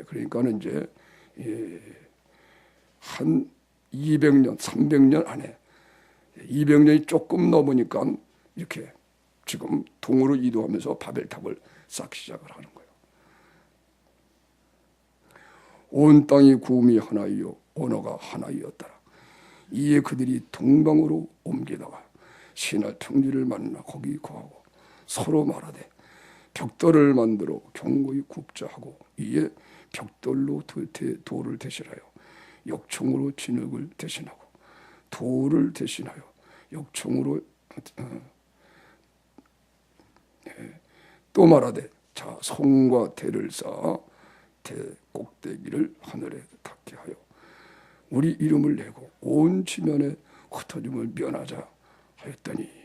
그러니까는 이제 한 200년, 300년 안에 200년이 조금 넘으니까 이렇게 지금 동으로 이동하면서 바벨탑을 쌓기 시작을 하는 거예요. 온 땅이 구음이 하나이요 언어가 하나이었더라. 이에 그들이 동방으로 옮기다가 시날 평지를 만나 거기 거하고 서로 말하되 벽돌을 만들어 견고히 굽자 하고 이에 벽돌로 돌을 대신하여 역청으로 진흙을 대신하고 돌을 대신하여 역청으로 또 말하되 자 성과 대를 쌓아 대 꼭대기를 하늘에 닿게 하여 우리 이름을 내고 온 지면에 흩어짐을 면하자 하였더니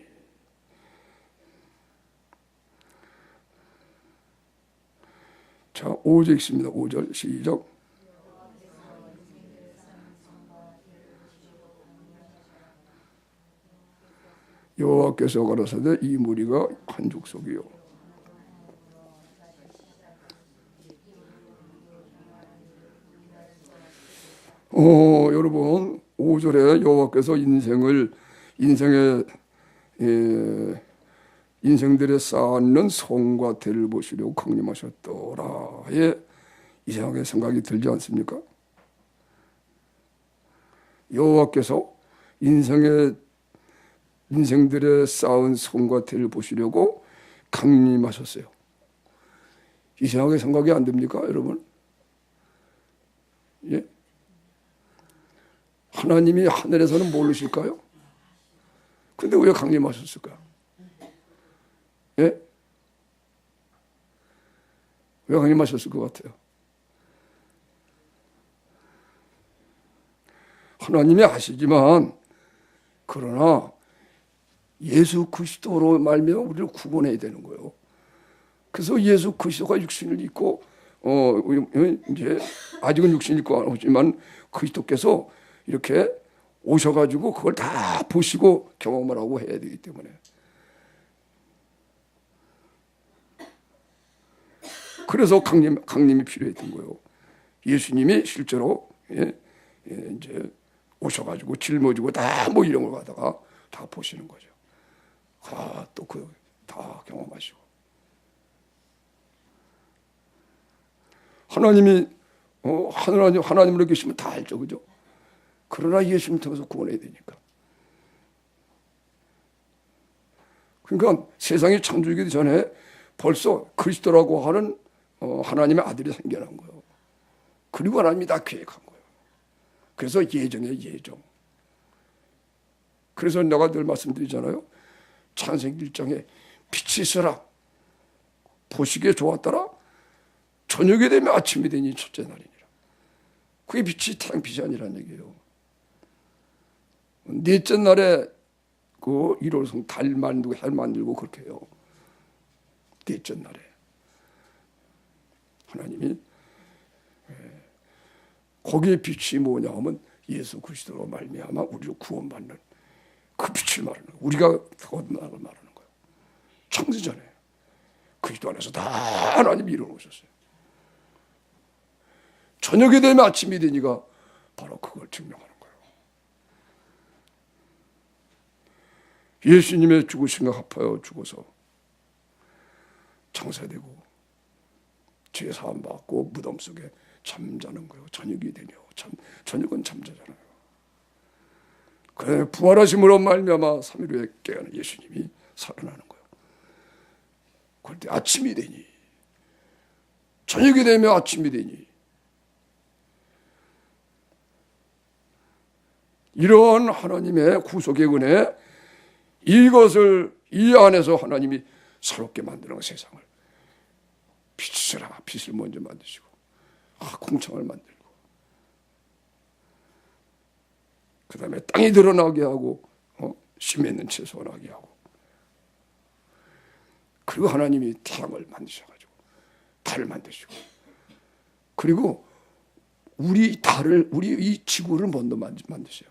자 5절 있습니다. 5절 시작. 여호와께서 가라사대 이 무리가 한 족속이요 여러분 5절에 여호와께서 인생들의 쌓는 성과 대를 보시려고 강림하셨더라에 이상하게 생각이 들지 않습니까? 여호와께서 인생들의 쌓은 성과 대를 보시려고 강림하셨어요. 이상하게 생각이 안 됩니까, 여러분? 예? 하나님이 하늘에서는 모르실까요? 근데 왜 강림하셨을까? 예? 왜 강림하셨을 것 같아요? 하나님이 아시지만 그러나 예수 그리스도로 말미암아 우리를 구원해야 되는 거예요. 그래서 예수 그리스도가 육신을 입고 이제 아직은 육신을 입고 안 오지만 그리스도께서 이렇게 오셔가지고 그걸 다 보시고 경험을 하고 해야 되기 때문에 그래서 강림이 필요했던 거예요. 예수님이 실제로 이제 오셔가지고 짊어지고 다 뭐 이런 걸 갖다가 다 보시는 거죠. 또 그 다 경험하시고. 하나님이 하나님으로 계시면 다 알죠, 그죠? 그러나 예수님 통해서 구원해야 되니까. 그러니까 세상이 창조되기 전에 벌써 그리스도라고 하는 하나님의 아들이 생겨난 거예요. 그리고 하나님이 다 계획한 거예요. 그래서 예정이에요, 예정. 그래서 내가 늘 말씀드리잖아요. 창세기 1장에 빛이 있어라. 보시기에 좋았더라. 저녁이 되면 아침이 되니 첫째 날이니라. 그게 빛이 태양빛이 아니라는 얘기예요. 넷째 날에 그 일월성 달 만들고 해 만들고 그렇게 해요. 넷째 날에 하나님이 거기에 빛이 뭐냐 하면 예수 그리스도로 말미암아 우리를 구원받는 그 빛을 말하는 거예요. 우리가 거듭나는 걸 말하는 거예요. 창세전에 그리스도 안에서 다 하나님이 이루어오셨어요. 저녁이 되면 아침이 되니까 바로 그걸 증명하는 거예요. 예수님의 죽으심과 합하여 죽어서 창세되고 죄 사함 받고 무덤 속에 잠자는 거예요. 저녁이 되며 저녁은 잠자잖아요. 그래 부활하심으로 말미암아 3일 후에 깨어난 예수님이 살아나는 거예요. 그럴 때 아침이 되니 저녁이 되며 아침이 되니 이러한 하나님의 구속의 은혜 이것을 이 안에서 하나님이 새롭게 만드는 세상을 빛을 먼저 만드시고 궁창을 만들고 그 다음에 땅이 드러나게 하고 심 있는 채소가 나게 하고 그리고 하나님이 태양을 만드셔가지고 달을 만드시고 그리고 우리 이 지구를 먼저 만드세요.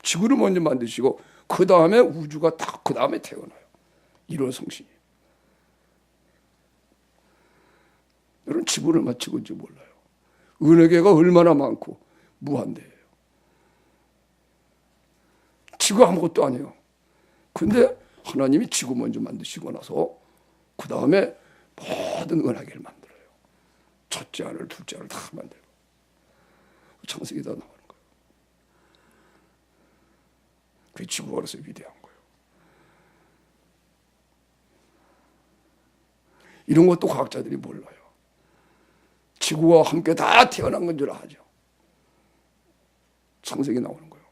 지구를 먼저 만드시고 그 다음에 우주가 딱 그 다음에 태어나요. 이런 성신이. 여러분 지구를 마치고인지 몰라요. 은혜계가 얼마나 많고 무한대예요. 지구 아무것도 아니에요. 근데 하나님이 지구 먼저 만드시고 나서 그 다음에 모든 은하계를 만들어요. 첫째 하늘, 둘째 하늘 다 만들고 창세기 다 나오는 거예요. 그게 지구가 그래서 위대한 거예요. 이런 것도 과학자들이 몰라요. 지구와 함께 다 태어난 건 줄 아죠. 창세기 나오는 거예요.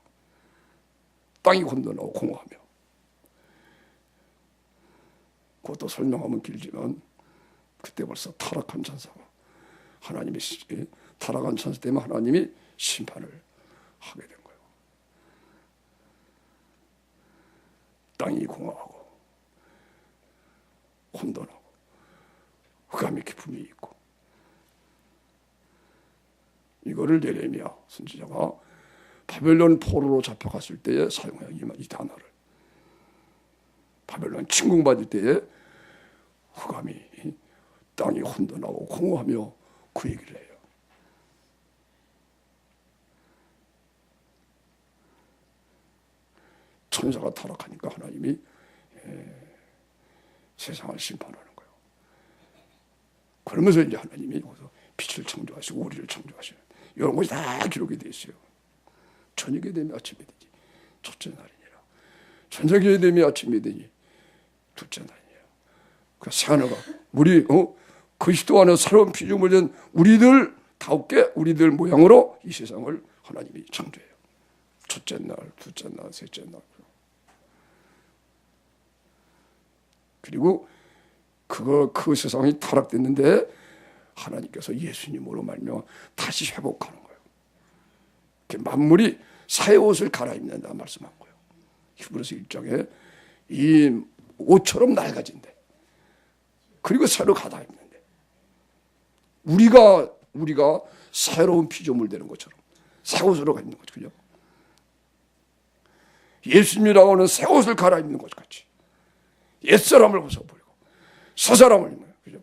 땅이 혼돈하고 공허하며. 그것도 설명하면 길지만 그때 벌써 타락한 천사가 하나님의 타락한 천사 때문에 하나님이 심판을 하게 된 거예요. 땅이 공허하고 혼돈하고 흑암의 기품이 있고 이거를 예레미야 선지자가 바벨론 포로로 잡혀갔을 때에 사용해요. 이 단어를. 바벨론 침공받을 때에 흑암이 땅이 혼돈하고 공허하며 그 얘기를 해요. 천사가 타락하니까 하나님이 세상을 심판하는 거예요. 그러면서 이제 하나님이 여기서 빛을 창조하시고 우리를 창조하시는 이런 것이 다 기록이 되어 있어요. 저녁이 되면 아침이 되지 첫째 날이니라. 저녁이 되면 아침이 되니 둘째 날이니라. 그 새하늘과 우리 그리스도 안에 새로운 피조물 된 우리들다우게 우리들 모양으로 이 세상을 하나님이 창조해요. 첫째 날, 둘째 날, 셋째 날. 그리고 그 세상이 타락됐는데 하나님께서 예수님으로 말미암아 다시 회복하는 거예요. 만물이 새 옷을 갈아입는다 말씀한 거예요. 히브리서 1장에 이 옷처럼 낡아진대. 그리고 새로 갈아입는데 우리가 새로운 피조물 되는 것처럼 새 옷으로 가 있는 거죠. 그죠? 예수님이라고 하는 새 옷을 갈아입는 것 같이 옛사람을 벗어버리고 새 사람을 입는 거예요. 그죠?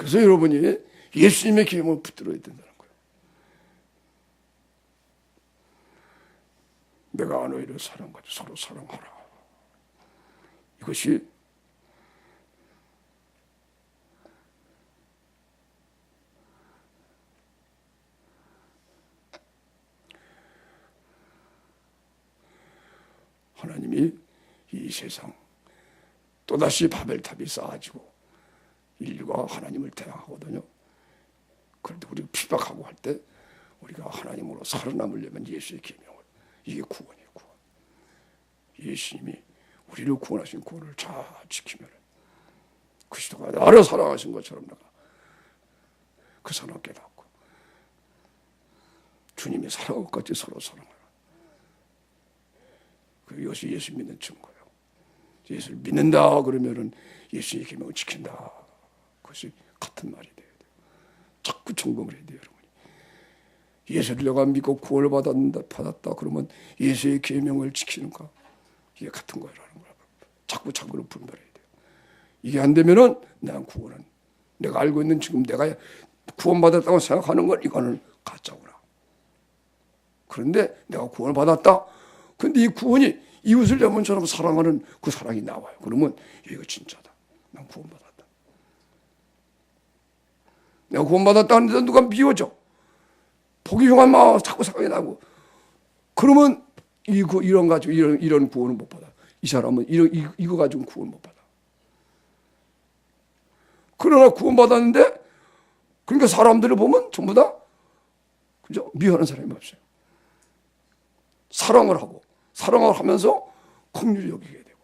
그래서 여러분이 예수님의 계명을 붙들어야 된다는 거예요. 내가 너희를 사랑하지 서로 사랑하라. 이것이 하나님이 이 세상 또다시 바벨탑이 쌓아지고 인류가 하나님을 대항하거든요. 그런데 우리가 피박하고 할 때 우리가 하나님으로 살아남으려면 예수의 계명을, 이게 구원이에요. 구원. 예수님이 우리를 구원하신 구원을 잘 지키면 그리스도가 나를 사랑하신 것처럼 내가 그 사랑 깨닫고 주님이 사랑한 것 같이 서로 사랑하라. 이것이 예수 믿는 증거예요. 예수를 믿는다 그러면은 예수의 계명을 지킨다. 그것이 같은 말이 돼야 돼요. 자꾸 점검을 해야 돼요, 여러분이. 예수를 내가 믿고 구원을 받았다 그러면 예수의 계명을 지키는가? 이게 같은 거라는 거야. 자꾸 자꾸로 분별해야 돼요. 이게 안 되면은 난 구원은 내가 알고 있는 지금 내가 구원받았다고 생각하는 건 이거는 가짜구나. 그런데 내가 구원을 받았다. 근데 이 구원이 이웃을 내 몸처럼 사랑하는 그 사랑이 나와요. 그러면 이거 진짜다. 난 구원받았다. 내가 구원받았다 하는데 누가 미워져. 보기 흉한 마음 자꾸 생각이 나고. 그러면 이런 가지고 이런 구원을 못 받아. 이 사람은 이거 가지고 구원 못 받아. 그러나 구원받았는데 그러니까 사람들을 보면 전부 다 그죠? 미워하는 사람이 없어요. 사랑을 하면서 긍휼히 여기게 되고,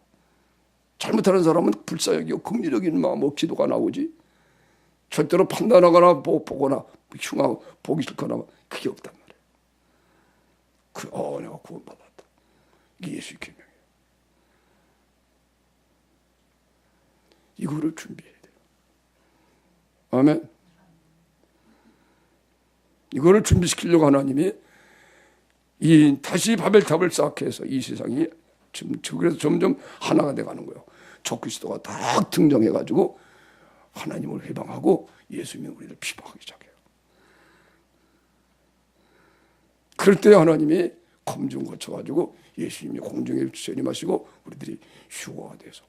잘못하는 사람은 불쌍히 긍휼히 여기는 마음으로 기도가 나오지 절대로 판단하거나 보거나 흉하고 보기 싫거나 그게 없단 말이에요. 내가 구원받았다. 이게 예수의 계명이에요. 이거를 준비해야 돼요. 아멘. 이거를 준비시키려고 하나님이 이 다시 바벨탑을 쌓게 해서 이 세상이 지금 그래서 점점 하나가 돼가는 거예요. 적그리스도가 딱 등장해가지고 하나님을 회방하고 예수님이 우리를 비방하기 시작해요. 그럴 때 하나님이 검증 거쳐가지고 예수님이 공중에 재림하시고 우리들이 휴거가 돼서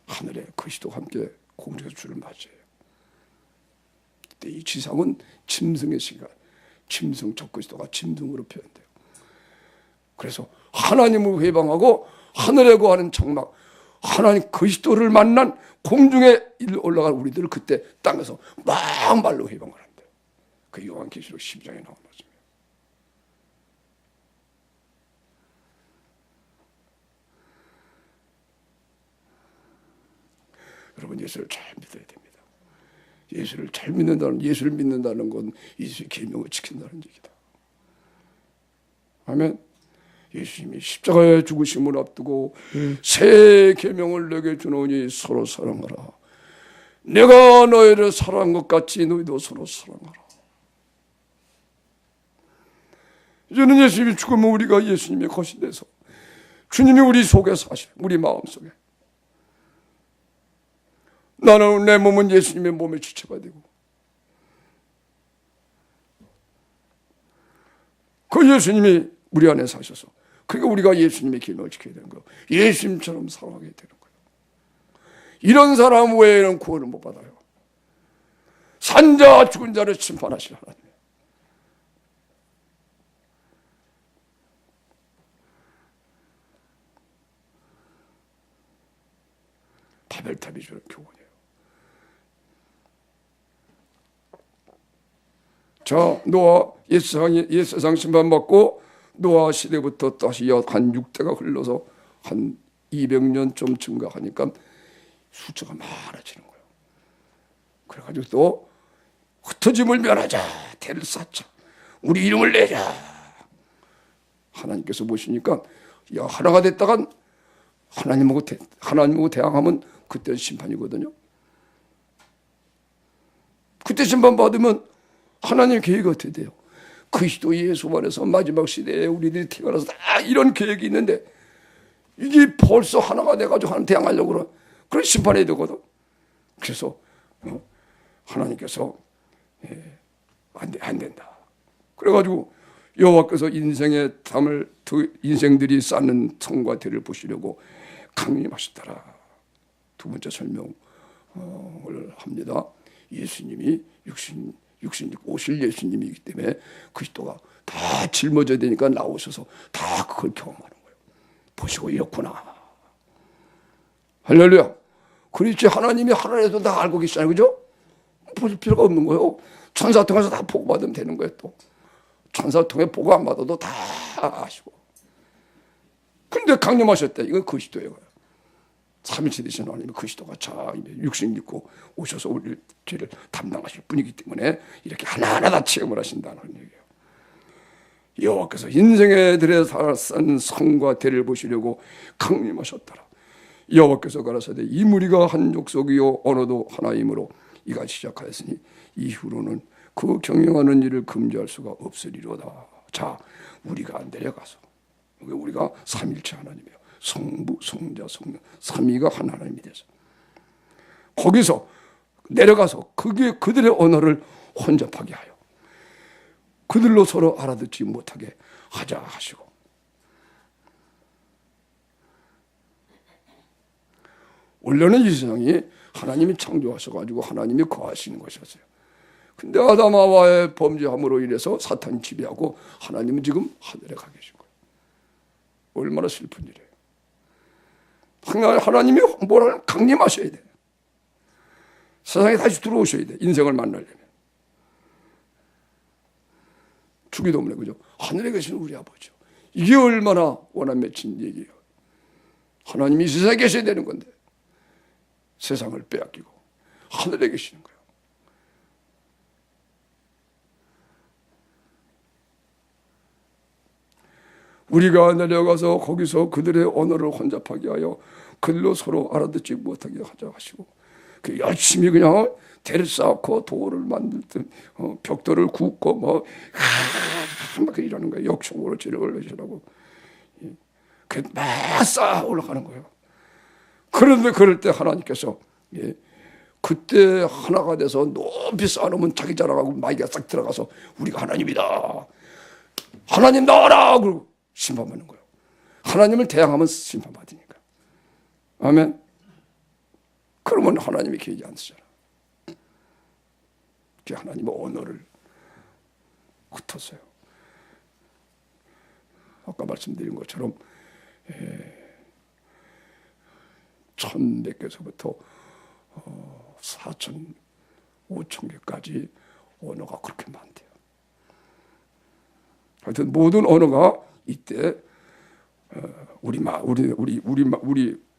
하늘에 그리스도와 함께 공중에서 주를 맞이해요. 그때 이 지상은 짐승의 시간, 짐승 적그리스도가 짐승으로 표현돼요. 그래서 하나님을 회방하고 하늘에 거하는 장막, 하나님 그리스도를 만난 공중에 올라간 우리들을 그때 땅에서 막말로 회방을 한대요. 그 요한계시록 12장에 나온 말씀이에요. 여러분 예수를 잘 믿어야 됩니다. 예수를 잘 믿는다는, 예수를 믿는다는 건 예수의 계명을 지킨다는 얘기다. 아멘. 예수님이 십자가에 죽으심을 앞두고 새 계명을 내게 주노니 서로 사랑하라. 내가 너희를 사랑한 것 같이 너희도 서로 사랑하라. 이제는 예수님이 죽으면 우리가 예수님의 것이 돼서 주님이 우리 속에 사시는, 우리 마음속에, 나는 내 몸은 예수님의 몸의 지체가 되고 그 예수님이 우리 안에 사셔서, 그러니까 우리가 예수님의 계명을 지켜야 되는 거예요. 예수님처럼 살아가게 되는 거예요. 이런 사람 외에는 구원을 못 받아요. 산자 죽은 자를 심판하실 하나님. 바벨탑이 주는 교훈이에요. 자, 노아 옛세상 심판받고 노아 시대부터 다시 한 6대가 흘러서 한 200년 좀 증가하니까 숫자가 많아지는 거예요. 그래가지고 또 흩어짐을 면하자, 대를 쌓자, 우리 이름을 내자. 하나님께서 보시니까 야, 하나가 됐다간 하나님하고 대항하면 그때는 심판이거든요. 그때 심판받으면 하나님의 계획이 어떻게 돼요? 그리스도 예수 안에서 마지막 시대에 우리들이 태어나서 다 이런 계획이 있는데 이게 벌써 하나가 돼가지고 하나님 대항하려고 그런 심판해야 되거든. 그래서 하나님께서 안 된다. 그래가지고 여호와께서 인생의 담을 인생들이 쌓는 성과 대를 보시려고 강림하셨더라. 두 번째 설명을 합니다. 예수님이 육신 오실 예수님이기 때문에 그리스도가 다 짊어져야 되니까 나오셔서 다 그걸 경험하는 거예요. 보시고 이렇구나. 할렐루야. 그렇지, 하나님이 하늘에서 다 알고 계시잖아요. 그죠? 볼 필요가 없는 거예요. 천사 통해서 다 보고받으면 되는 거예요. 또 천사 통해 보고 안 받아도 다 아시고. 근데 강림하셨대. 이건 그리스도예요. 삼위체 되신 하나님이 그리스도가 자 육신 입고 오셔서 우리 죄를 담당하실 분이기 때문에 이렇게 하나하나 다 체험을 하신다는 얘기예요. 여호와께서 인생의 들에 쌓은 성과 대를 보시려고 강림하셨더라. 여호와께서 가라사대 이 무리가 한 족속이요 언어도 하나이므로 이가 시작하였으니 이후로는 그 경영하는 일을 금지할 수가 없으리로다. 자, 우리가 내려가서 우리가 삼일체 하나님이에요. 성부, 성자, 성령 삼위가 한 하나님이 돼서 거기서 내려가서 그들의 언어를 혼잡하게 하여 그들로 서로 알아듣지 못하게 하자 하시고, 원래는 이 세상이 하나님이 창조하셔가지고 하나님이 거하시는 것이었어요. 근데 아담 하와의 범죄함으로 인해서 사탄이 지배하고 하나님은 지금 하늘에 가 계신 거예요. 얼마나 슬픈 일이에요. 하나님이 뭐라 강림하셔야 돼. 세상에 다시 들어오셔야 돼. 인생을 만나려면. 주기도문에 그죠? 하늘에 계신 우리 아버지. 이게 얼마나 원한 맺힌 얘기예요. 하나님이 이 세상에 계셔야 되는 건데 세상을 빼앗기고 하늘에 계시는 거예요. 우리가 내려가서 거기서 그들의 언어를 혼잡하게 하여 그들로 서로 알아듣지 못하게 하자 하시고, 열심히 그냥 대를 쌓고 도를 만들든 벽돌을 굽고 막 이러는 거예요. 역청으로 지력을 내시라고 막 쌓아 올라가는 거예요. 그런데 그럴 때 하나님께서 그때 하나가 돼서 높이 쌓아놓으면 자기 자랑하고 마귀가 싹 들어가서 우리가 하나님이다, 하나님 나와라 그러고 심판받는 거예요. 하나님을 대항하면 심판받으니까. 아멘. 그러면 하나님이 계획이 안 쓰잖아. 하나님의 언어를 흩었어요. 아까 말씀드린 것처럼 1100개서부터 4천, 5천 개까지 언어가 그렇게 많대요. 하여튼 모든 언어가 이때 우리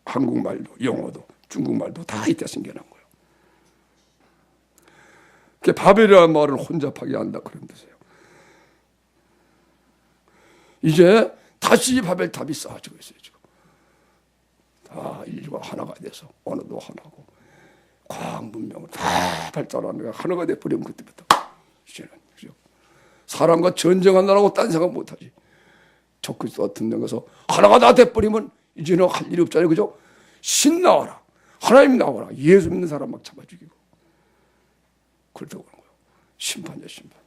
한국말도 영어도 중국말도 다 이때 생겨난 거예요. 바벨이라는 말은 혼잡하게 한다 그런 뜻이에요. 이제 다시 바벨탑이 쌓아지고 있어요. 지금 다 인류가 하나가 돼서 언어도 하나고 과학 문명을 다 발달하는 게 하나가 돼버리면 그때부터 이제는 그죠? 사람과 전쟁한다라고 딴 생각 못하지. 적그리스도 같은 데 가서 하나가 다 돼버리면 이제는 할 일이 없잖아요. 그죠? 신 나와라, 하나님 나와라, 예수 믿는 사람 막 잡아 죽이고 그렇다고 하는 거예요. 심판이야, 심판.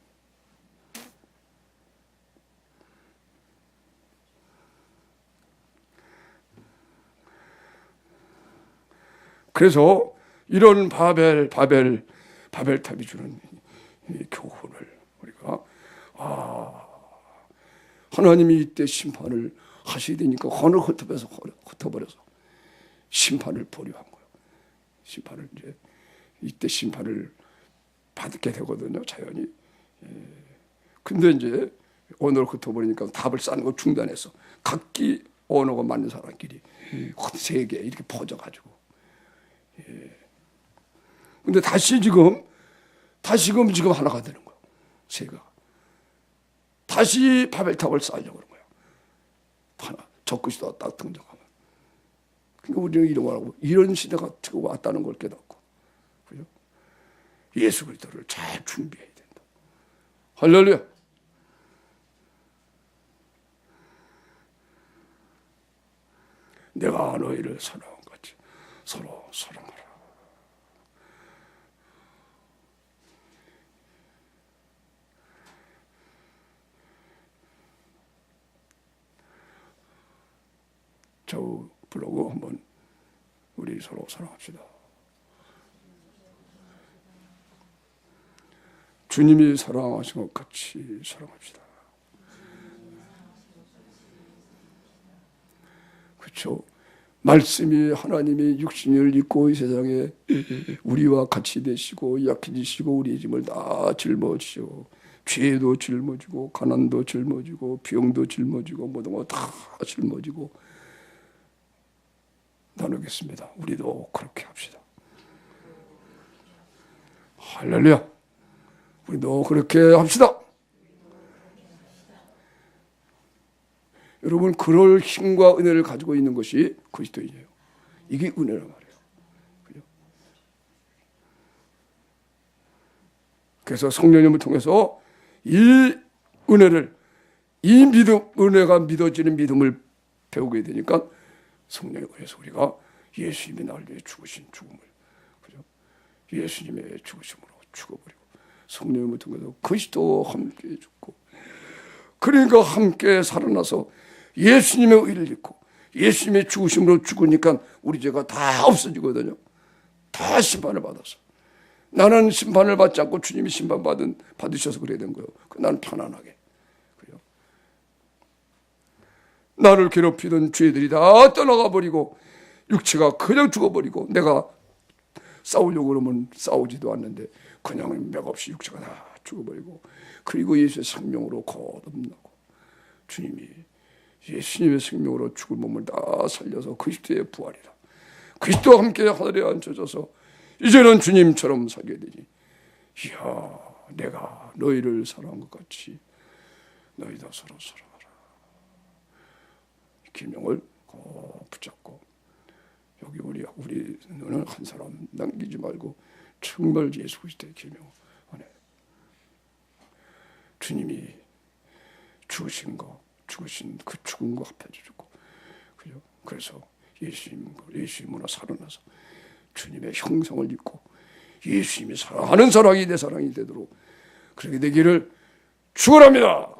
그래서 이런 바벨탑이 주는 이 교훈을 우리가 하나님이 이때 심판을 하셔야 되니까 헌을 흩어버려서 심판을 보류한 거예요. 심판을 이때 심판을 받게 되거든요, 자연이. 근데 이제 언어를 흩어버리니까 답을 쌓는 거 중단해서 각기 언어가 맞는 사람끼리 세계 이렇게 퍼져가지고. 근데 다시금 하나가 되는 거예요. 세가 다시 바벨탑을 쌓으려고 그런 거예요. 하나 적그리스도가 딱 등장하면. 그러니까 우리는 이러고 이런 시대가 왔다는 걸 깨닫고, 그죠? 예수 그리스도를 잘 준비해야 된다. 할렐루야. 내가 너희를 사랑한 같이 서로 사랑하라. 저 부르고 한번 우리 서로 사랑합시다. 주님이 사랑하신 것 같이 사랑합시다. 그렇죠? 말씀이 하나님이 육신을 입고 이 세상에 우리와 같이 되시고 약해지시고 우리의 짐을 다 짊어지시고 죄도 짊어지고 가난도 짊어지고 병도 짊어지고 모든 거 다 짊어지고 나누겠습니다. 우리도 그렇게 합시다. 할렐루야. 우리도 그렇게 합시다. 여러분, 그럴 힘과 은혜를 가지고 있는 것이 그리스도인이에요. 이게 은혜란 말이에요. 그죠? 그래서 성령님을 통해서 이 은혜를, 이 믿음, 은혜가 믿어지는 믿음을 배우게 되니까 성령에 의해서 우리가 예수님이 나를 위해 죽으신 죽음을, 그죠? 예수님의 죽으심으로 죽어버리고 성령님을 통해서 그리스도와 함께 죽고, 그러니까 함께 살아나서 예수님의 의를 입고 예수님의 죽으심으로 죽으니까 우리 죄가 다 없어지거든요. 다 심판을 받아서. 나는 심판을 받지 않고 주님이 받으셔서 그래야 된 거예요. 나는 편안하게. 그래요. 나를 괴롭히던 죄들이 다 떠나가 버리고 육체가 그냥 죽어버리고, 내가 싸우려고 그러면 싸우지도 않는데 그냥 맥없이 육체가 다 죽어버리고, 그리고 예수의 생명으로 거듭나고 주님이 예수님의 생명으로 죽을 몸을 다 살려서 그리스도의 부활이라. 그리스도와 함께 하늘에 앉혀져서 이제는 주님처럼 살게 되니, 이야, 내가 너희를 사랑한 것 같이 너희도 서로 사랑하라. 이 계명을 꼭 붙잡고 여기 우리는 한 사람 남기지 말고 정말 예수 그리스도의 계명 안에 주님이 죽으신 그 죽은 거 합해 주고, 그죠? 그래서 예수님으로 살아나서 주님의 형상을 입고 예수님이 사랑하는 사랑이 내 사랑이 되도록 그렇게 되기를 축원합니다.